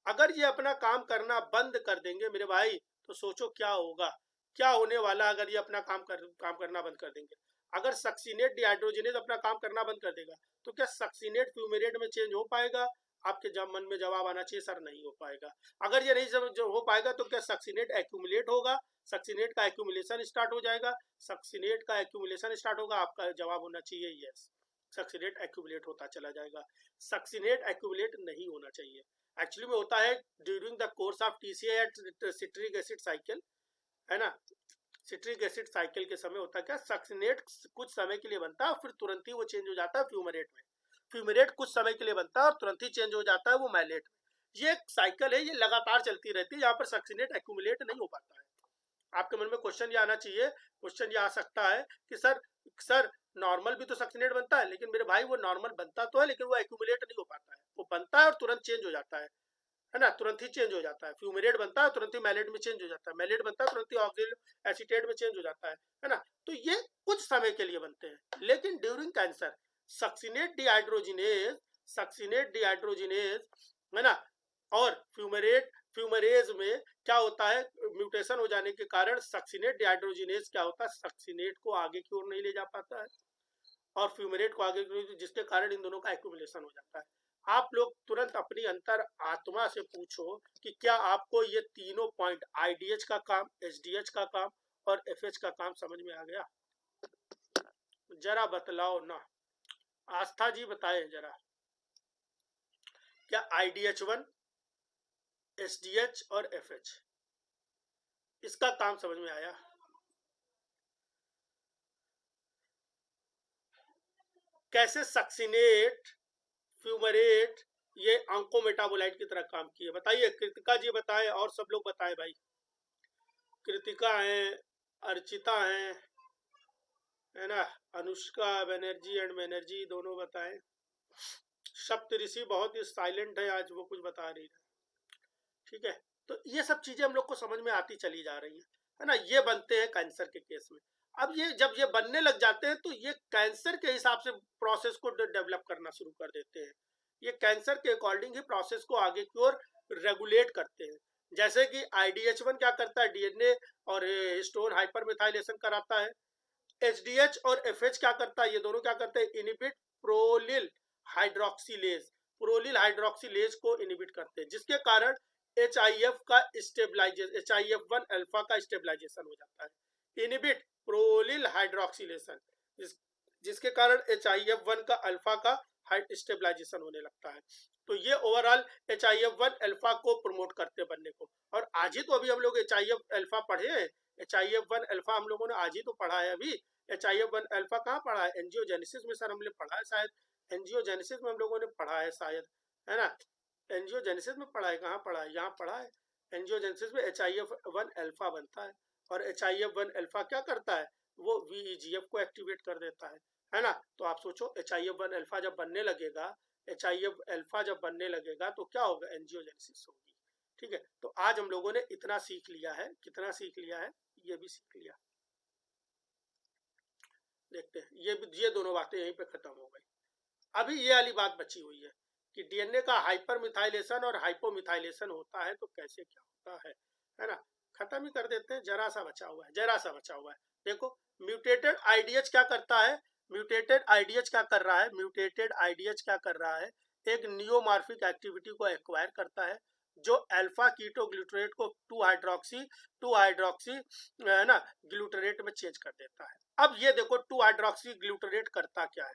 अगर ये अपना काम करना बंद कर देंगे मेरे भाई, तो सोचो क्या होगा, क्या होने वाला अगर ये अपना काम करना बंद कर देंगे। अगर सक्सीनेट डिहाइड्रोजिनेज अपना काम करना बंद कर देगा, तो क्या सक्सीनेट फ्यूमेरेट में चेंज हो पाएगा? आपके जब मन में जवाब आना चाहिए सर नहीं हो पाएगा। अगर ये नहीं जो हो पाएगा तो क्या सक्सीनेट एक्यूमुलेट होगा, सक्सीनेट का एक्यूमुलेशन स्टार्ट हो जाएगा, सक्सीनेट का एक्यूमुलेशन स्टार्ट होगा, आपका जवाब होना चाहिए यस, सक्सीनेट एक्यूमुलेट होता चला जाएगा। सक्सीनेट एक्यूमुलेट नहीं होना चाहिए, एक्चुअली में होता है during the course of TCA at citric acid cycle, है ना, सिट्रिक एसिड साइकिल के समय होता है क्या, सक्सीनेट कुछ समय के लिए बनता है फिर तुरंत ही वो चेंज हो जाता है फ्यूमरेट में, फ्यूमरेट कुछ समय के लिए बनता है और तुरंत ही चेंज हो जाता है वो मैलेट में। ये एक साइकिल है, ये लगातार चलती रहती है, यहाँ पर सक्सीनेट एक्यूमुलेट नहीं हो पाता है। आपके मन में क्वेश्चन ये आना चाहिए, क्वेश्चन ये आ सकता है कि सर नॉर्मल भी तो सक्सीनेट बनता है, लेकिन मेरे भाई वो नॉर्मल बनता तो है लेकिन वो एक्यूमुलेट नहीं हो पाता है, वो बनता है और तुरंत चेंज हो जाता है ना, तुरंत ही चेंज हो जाता है। फ्यूमेरेट बनता है तुरंत ही मैलेट में चेंज हो जाता है, मैलेट बनता है तुरंत ही ऑक्सिलिक एसीटेट में चेंज हो जाता है ना। तो ये कुछ समय के लिए बनते हैं, लेकिन ड्यूरिंग कैंसर सक्सीनेट डिहाइड्रोजिनेज है ना, और फ्यूमरेज में क्या होता है, म्यूटेशन हो जाने के कारण सक्सीनेट डिहाइड्रोजिनेज क्या होता है, सक्सीनेट को आगे की ओर नहीं ले जा पाता है और फ्यूमरेट को आगे की, जिसके कारण इन दोनों का एक्यूमुलेशन हो जाता है। आप लोग तुरंत अपनी अंतर आत्मा से पूछो कि क्या आपको ये तीनों पॉइंट IDH का काम, SDH का काम और FH का काम समझ में आ गया? जरा बतलाओ ना, आस्था जी बताएं जरा, क्या IDH1, SDH और FH इसका काम समझ में आया? कैसे सक्सीनेट, फ्यूमरेट ये ऑन्कोमेटाबोलाइट की तरह काम किए, बताइए, कृतिका जी बताएं और सब लोग बताएं भाई, कृतिका है, अर्चिता है ना, अनुष्का बनर्जी एंड बनर्जी दोनों बताएं। सप्तऋषि बहुत ही साइलेंट है आज, वो कुछ बता रही है, ठीक है। तो ये सब चीजें हम लोग को समझ में आती चली जा रही है ना, ये बनते हैं कैंसर के केस में। अब ये जब ये बनने लग जाते हैं तो ये कैंसर के हिसाब से प्रोसेस को डेवलप करना शुरू कर देते हैं, ये कैंसर के अकॉर्डिंग ही प्रोसेस को आगे की ओर रेगुलेट करते हैं। जैसे कि IDH1 क्या करता है, DNA और हिस्टोन हाइपर मिथाइलेशन कराता है, HDH और FH क्या करता है, ये दोनों क्या करते हैं, इनिबिट प्रोलिल हाइड्रोक्सीलेज, प्रोलिल हाइड्रोक्सीलेज को इनिबिट करते हैं, जिसके कारण HIF का स्टेबलाइजेशन, HIF1 अल्फा का स्टेबलाइजेशन हो जाता है, इनिबिट प्रोलिल हाइड्रोक्सीलेशन, जिसके कारण HIF1 का अल्फा का स्टेबलाइजेशन होने लगता है। तो ये ओवरऑल HIF1 अल्फा को प्रमोट करते बनने को। और आज ही तो अभी हम लोग HIF अल्फा पढ़े हैं, HIF1 अल्फा हम लोगों ने आज ही तो पढ़ा है। अभी HIF1 अल्फा कहाँ पढ़ा है, एंजियोजेनेसिस में सर हमने पढ़ा है शायद, एंजियोजेनेसिस में हम लोगों ने पढ़ा है शायद, है ना, एंजियोजेनेसिस में पढ़ा है, कहाँ पढ़ा है, यहाँ पढ़ा है। एंजियोजेनेसिस में HIF1 अल्फा बनता है और HIF1 अल्फा क्या करता है, वो VEGF को एक्टिवेट कर देता है ना। तो आप सोचो HIF1 अल्फा जब बनने लगेगा, HIF अल्फा जब बनने लगेगा तो क्या होगा, एंजियोजेनेसिस होगी, ठीक है। तो आज हम लोगों ने इतना सीख लिया है, कितना सीख लिया है, ये भी सीख लिया, देखते हैं, ये दोनों बातें यहीं पे खत्म हो गई। अभी ये वाली बात बची हुई है कि DNA का हाइपर मिथाइलेशन और हाइपोमिथाइलेशन होता है तो कैसे क्या होता है ना, खत्म ही कर देते हैं, जरा सा बचा हुआ है, जरा सा बचा हुआ है। देखो म्यूटेटेड IDH क्या करता है, म्यूटेटेड IDH क्या कर रहा है, म्यूटेटेड IDH क्या कर रहा है, एक नियोमार्फिक एक्टिविटी को एक्वायर करता है जो अल्फा कीटो ग्लूटरेट को 2 हाइड्रोक्सी है ना ग्लूटरेट में चेंज कर देता है। अब ये देखो 2 हाइड्रोक्सी ग्लूटरेट करता क्या है,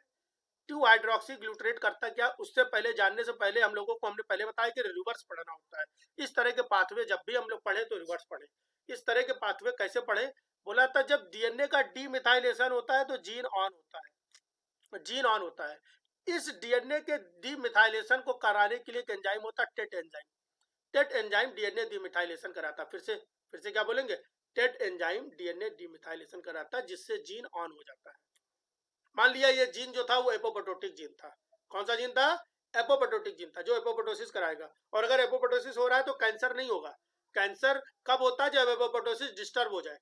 2 हाइड्रोक्सी ग्लूटरेट करता क्या, उससे पहले जानने से पहले हम लोगों को हमने पहले बताया कि रिवर्स पढ़ना होता है। इस तरह के पाथवे जब भी हम लोग पढ़े तो रिवर्स पढ़े। इस तरह के पाथवे कैसे पढ़े, बोला था जब DNA का डीमिथाइलेशन होता है तो जीन ऑन होता है, जीन ऑन होता है। इस DNA के डीमिथाइलेशन को कराने के लिए एक एंजाइम होता है TET enzyme, TET enzyme DNA demethylation कराता है। फिर से क्या बोलेंगे? टेट एंजाइम डीएनए डिमिथाइलेशन कराता है, जिससे जीन ऑन हो जाता है। मान लिया ये जीन जो था वो एपोप्टोटिक जीन था। कौन सा जीन था? एपोप्टोटिक जीन था, जो एपोप्टोसिस कराएगा। और अगर एपोप्टोसिस हो रहा है तो कैंसर नहीं होगा। कैंसर कब होता है? जब एपोप्टोसिस डिस्टर्ब हो जाए।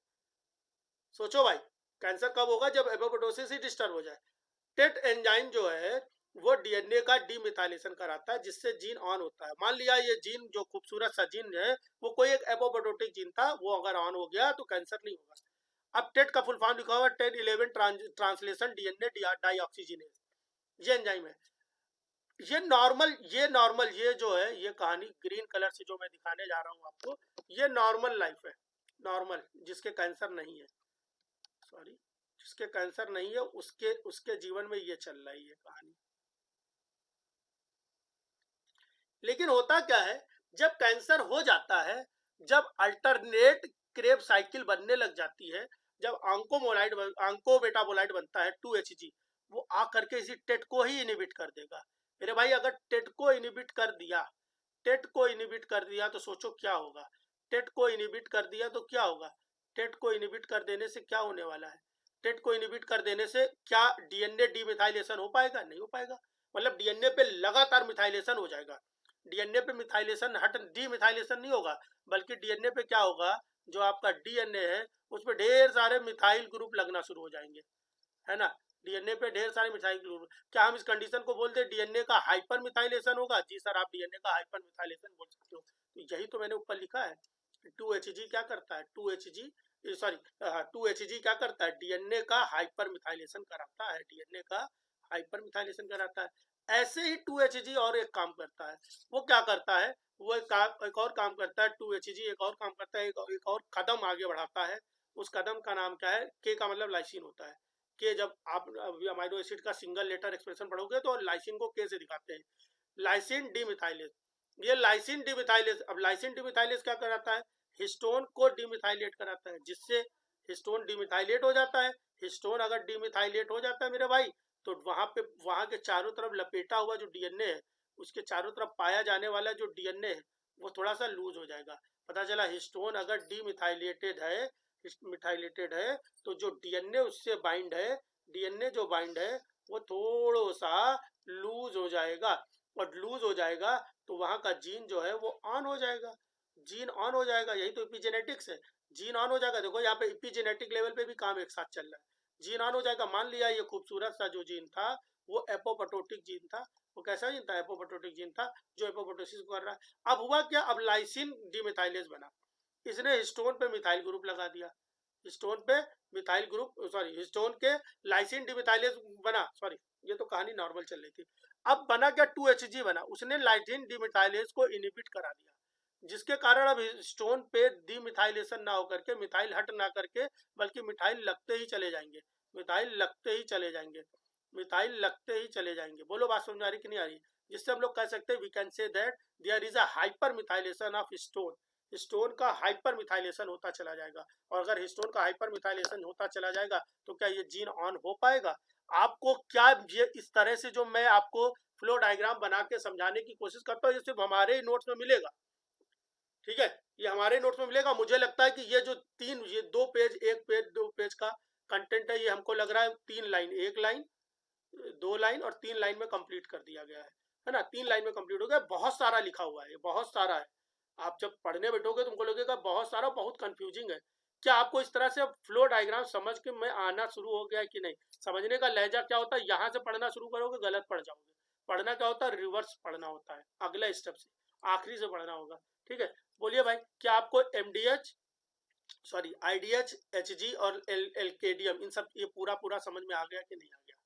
सोचो भाई, कैंसर कब होगा? जब एपोप्टोसिस ही डिस्टर्ब हो जाए। टेट एंजाइम जो है वो डीएनए का डीमिथाइलेशन कराता है, जिससे जीन ऑन होता है। मान लिया ये जीन, जो खूबसूरत सा जीन है, वो कोई एक एपोप्टोटिक जीन था, वो अगर ऑन हो गया तो कैंसर नहीं होगा। अब टेट का फुल फॉर्म लिखा हुआ 1011 ट्रांसलेशन डीएनए डाईऑक्सीजिनेज, ये एंजाइम है। ये जो है, ये कहानी ग्रीन कलर से जो मैं दिखाने जा रहा हूँ आपको, ये नॉर्मल लाइफ है। नॉर्मल, जिसके कैंसर नहीं है, सॉरी, जिसके कैंसर नहीं है, उसके उसके जीवन में ये चल रहा है, ये कहानी। लेकिन होता क्या है, जब कैंसर हो जाता है, जब अल्टरनेट क्रेब साइकिल बनने लग जाती है, जब आंकोमेटाबोलाइट बनता है 2HG, वो आ करके इसी टेट को ही इनिबिट कर देगा। मेरे भाई, अगर टेट को इनिबिट कर दिया, टेट को इनिबिट कर दिया तो सोचो क्या होगा। टेट को इनिबिट कर दिया तो क्या होगा? टेट को इनिबिट कर देने से क्या होने वाला है? टेट को इनिबिट कर देने से क्या डीएनए डीमिथाइलेशन हो पाएगा? नहीं हो पाएगा। मतलब डीएनए पे लगातार मिथाइलेशन हो जाएगा। डीएनए पे मिथाइलेशन डीमिथाइलेशन नहीं होगा, बल्कि डीएनए पे क्या होगा, जो आपका डीएनए है उस पर ढेर सारे मिथाइल ग्रुप लगना शुरू हो जाएंगे, है ना। डीएनए पे ढेर सारे मिथाइल ग्रुप। क्या हम इस कंडीशन को बोलते हैं डीएनए का हाइपर मिथाइलेशन होगा? जी सर, आप डीएनए का हाइपर मिथाइलेशन बोल सकते हो। तो यही तो मैंने ऊपर लिखा है। 2HG क्या करता है? 2HG, सॉरी, 2HG क्या करता है? डीएनए का हाइपर मिथाइलेशन कराता है। डीएनए का हाइपर मिथाइलेशन कराता है। ऐसे ही 2HG और एक काम करता है। वो क्या करता है? वो एक और काम करता है। 2HG एक और काम करता है, एक और कदम आगे बढ़ाता है। उस कदम का नाम क्या है? के का मतलब लाइसिन होता है। के, जब आप अमाइनो एसिड का सिंगल लेटर एक्सप्रेशन पढ़ोगे तो लाइसिन को के से दिखाते हैं। लाइसिन डीमिथाइलेज, ये लाइसिन डीमिथाइलेज। अब लाइसिन डीमिथाइलेज क्या कराता है? हिस्टोन को डीमिथाइलेट कराता है, जिससे हिस्टोन डीमिथाइलेट हो जाता है। हिस्टोन अगर डीमिथाइलेट हो जाता है मेरे भाई, तो वहां के चारों तरफ लपेटा हुआ जो डीएनए है, उसके चारों तरफ पाया जाने वाला जो डीएनए है, वो थोड़ा सा लूज हो जाएगा। पता चला हिस्टोन अगर मिथाइलेटेड है, तो जो डीएनए उससे बाइंड है, डीएनए जो बाइंड है, वो थोड़ा सा लूज हो जाएगा। और लूज हो जाएगा तो वहां का जीन जो है वो ऑन हो जाएगा। जीन ऑन हो जाएगा, यही तो इपिजेनेटिक्स है। जीन ऑन हो जाएगा। देखो यहाँ पे इपिजेनेटिक लेवल पे भी काम एक साथ चल रहा है। जीन ऑन हो जाएगा। मान लिया ये खूबसूरत सा जो जीन था वो एपोप्टोटिक जीन था। वो कैसा जीन था? एपोप्टोटिक जीन था, जो एपोप्टोसिस कर रहा है। अब हुआ क्या? अब लाइसिन डीमिथाइलेज बना। इसने हिस्टोन पे मिथाइल ग्रुप लगा दिया। हिस्टोन पे मिथाइल ग्रुप, सॉरी, हिस्टोन के लाइसिन डिमिथाइलेज बना। सॉरी, ये तो कहानी नॉर्मल चल रही थी। अब बना क्या? 2HG बना। उसने लाइसिन डिमिथाइलेज को इनिबिट करा दिया, जिसके कारण अब हिस्टोन पे डिमिथाइलेशन ना होकर के, मिथाइल हट ना करके, बल्कि मिथाइल लगते ही चले जाएंगे। मिथाइल लगते ही चले जाएंगे। मिथाइल लगते ही चले जाएंगे। बोलो, बात समझ आ रही कि नहीं आ रही? जिससे हम लोग कह सकते हैं, we can say that there is a hypermethylation of histone. Histone का हाइपर मिथाइलेशन होता चला जाएगा। और अगर हिस्टोन का हाइपर मिथाइलेशन होता चला जाएगा तो क्या ये जीन ऑन हो पाएगा? आपको क्या, ये इस तरह से जो मैं आपको फ्लो डायग्राम बना के समझाने की कोशिश करता हूँ, ये सिर्फ हमारे ही नोट्स में मिलेगा। ठीक है, ये हमारे नोट्स में मिलेगा। मुझे लगता है कि ये जो ये 2 पेज, 1 पेज, 2 पेज का कंटेंट है, ये हमको लग रहा है 3 लाइन, 1 लाइन, 2 लाइन और 3 लाइन में कंप्लीट कर दिया गया है ना। 3 लाइन में कंप्लीट हो गया। बहुत सारा लिखा हुआ है, बहुत सारा है। आप जब पढ़ने बैठोगे तुमको लगेगा बहुत सारा, बहुत कंफ्यूजिंग है। क्या आपको इस तरह से फ्लो डायग्राम समझ के में आना शुरू हो गया है कि नहीं? समझने का लहजा क्या होता है? यहाँ से पढ़ना शुरू करोगे गलत पढ़ जाओगे। पढ़ना क्या होता है? रिवर्स पढ़ना होता है, अगला स्टेप से, आखिरी से पढ़ना होगा। ठीक है, बोलिए भाई, क्या आपको MDH, सॉरी, IDH, HG और LKDM, इन सब ये पूरा पूरा समझ में आ गया कि नहीं आ गया?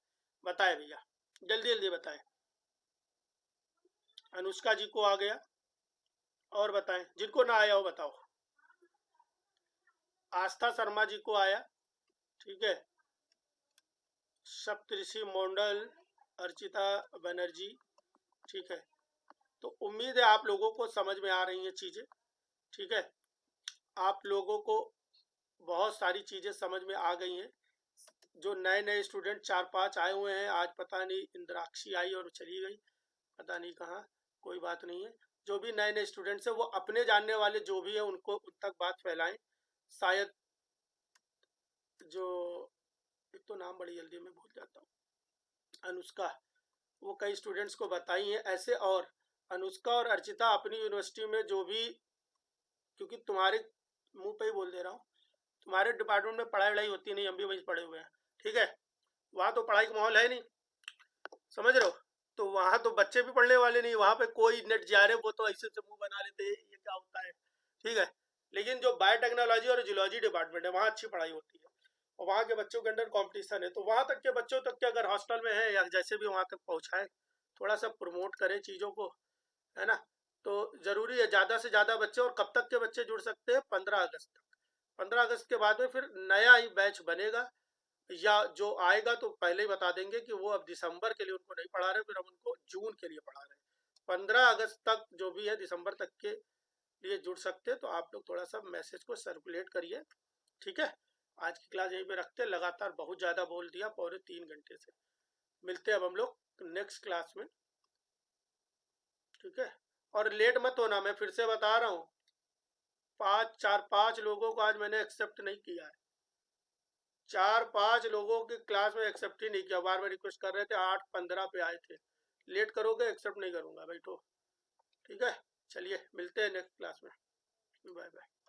बताए भैया, जल्दी जल्दी बताएं। अनुष्का जी को आ गया? और बताएं, जिनको ना आया हो बताओ। आस्था शर्मा जी को आया? ठीक है। सप्तऋषि मंडल, अर्चिता बनर्जी, ठीक है। तो उम्मीद है आप लोगों को समझ में आ रही हैं चीजें। ठीक है, आप लोगों को बहुत सारी चीजें समझ में आ गई हैं। जो नए नए स्टूडेंट 4-5 आए हुए हैं आज, पता नहीं इंद्राक्षी आई और चली गई, पता नहीं कहाँ, कोई बात नहीं है। जो भी नए नए स्टूडेंट्स हैं वो अपने जानने वाले जो भी है उनको उन तक बात फैलाएं। शायद जो, एक तो नाम बड़ी जल्दी मैं भूल जाता हूँ, अनुष्का, वो कई स्टूडेंट्स को बताई हैं ऐसे। और अनुष्का और अर्चिता अपनी यूनिवर्सिटी में जो भी, क्योंकि तुम्हारे मुंह पे ही बोल दे रहा हूँ, तुम्हारे डिपार्टमेंट में पढ़ाई वढ़ाई होती नहीं, हम भी वहीं पढ़े हुए हैं, ठीक है। वहाँ तो पढ़ाई का माहौल है नहीं, समझ रहे हो। तो वहाँ तो बच्चे भी पढ़ने वाले नहीं, वहाँ पे कोई नेट जा रहे, वो तो ऐसे से मुंह बना लेते हैं ये क्या होता है, ठीक है। लेकिन जो बायोटेक्नोलॉजी और जियोलॉजी डिपार्टमेंट है वहाँ अच्छी पढ़ाई होती है और वहाँ के बच्चों के अंदर कंपटीशन है। तो वहाँ तक के बच्चों तक के अगर हॉस्टल में है या जैसे भी वहाँ तक पहुँचाए, थोड़ा सा प्रमोट करें चीज़ों को, है ना। तो ज़रूरी है ज़्यादा से ज़्यादा बच्चे। और कब तक के बच्चे जुड़ सकते हैं? 15 अगस्त तक। 15 अगस्त के बाद में फिर नया ही बैच बनेगा, या जो आएगा तो पहले ही बता देंगे कि वो अब दिसंबर के लिए उनको नहीं पढ़ा रहे, फिर हम उनको जून के लिए पढ़ा रहे हैं। 15 अगस्त तक जो भी है, दिसंबर तक के लिए जुड़ सकते हैं। तो आप लोग थोड़ा सा मैसेज को सर्कुलेट करिए, ठीक है। आज की क्लास यहीं पे रखते हैं, लगातार बहुत ज़्यादा बोल दिया, पौने 3 घंटे से। मिलते हैं अब हम लोग नेक्स्ट क्लास में, ठीक है। और लेट मत होना, मैं फिर से बता रहा हूँ, 5 लोगों को आज मैंने एक्सेप्ट नहीं किया है। 4-5 लोगों की क्लास में एक्सेप्ट ही नहीं किया, बार बार रिक्वेस्ट कर रहे थे, 8-15 पे आए थे। लेट करोगे एक्सेप्ट नहीं करूँगा, बैठो, ठीक है। चलिए मिलते हैं नेक्स्ट क्लास में, बाय बाय।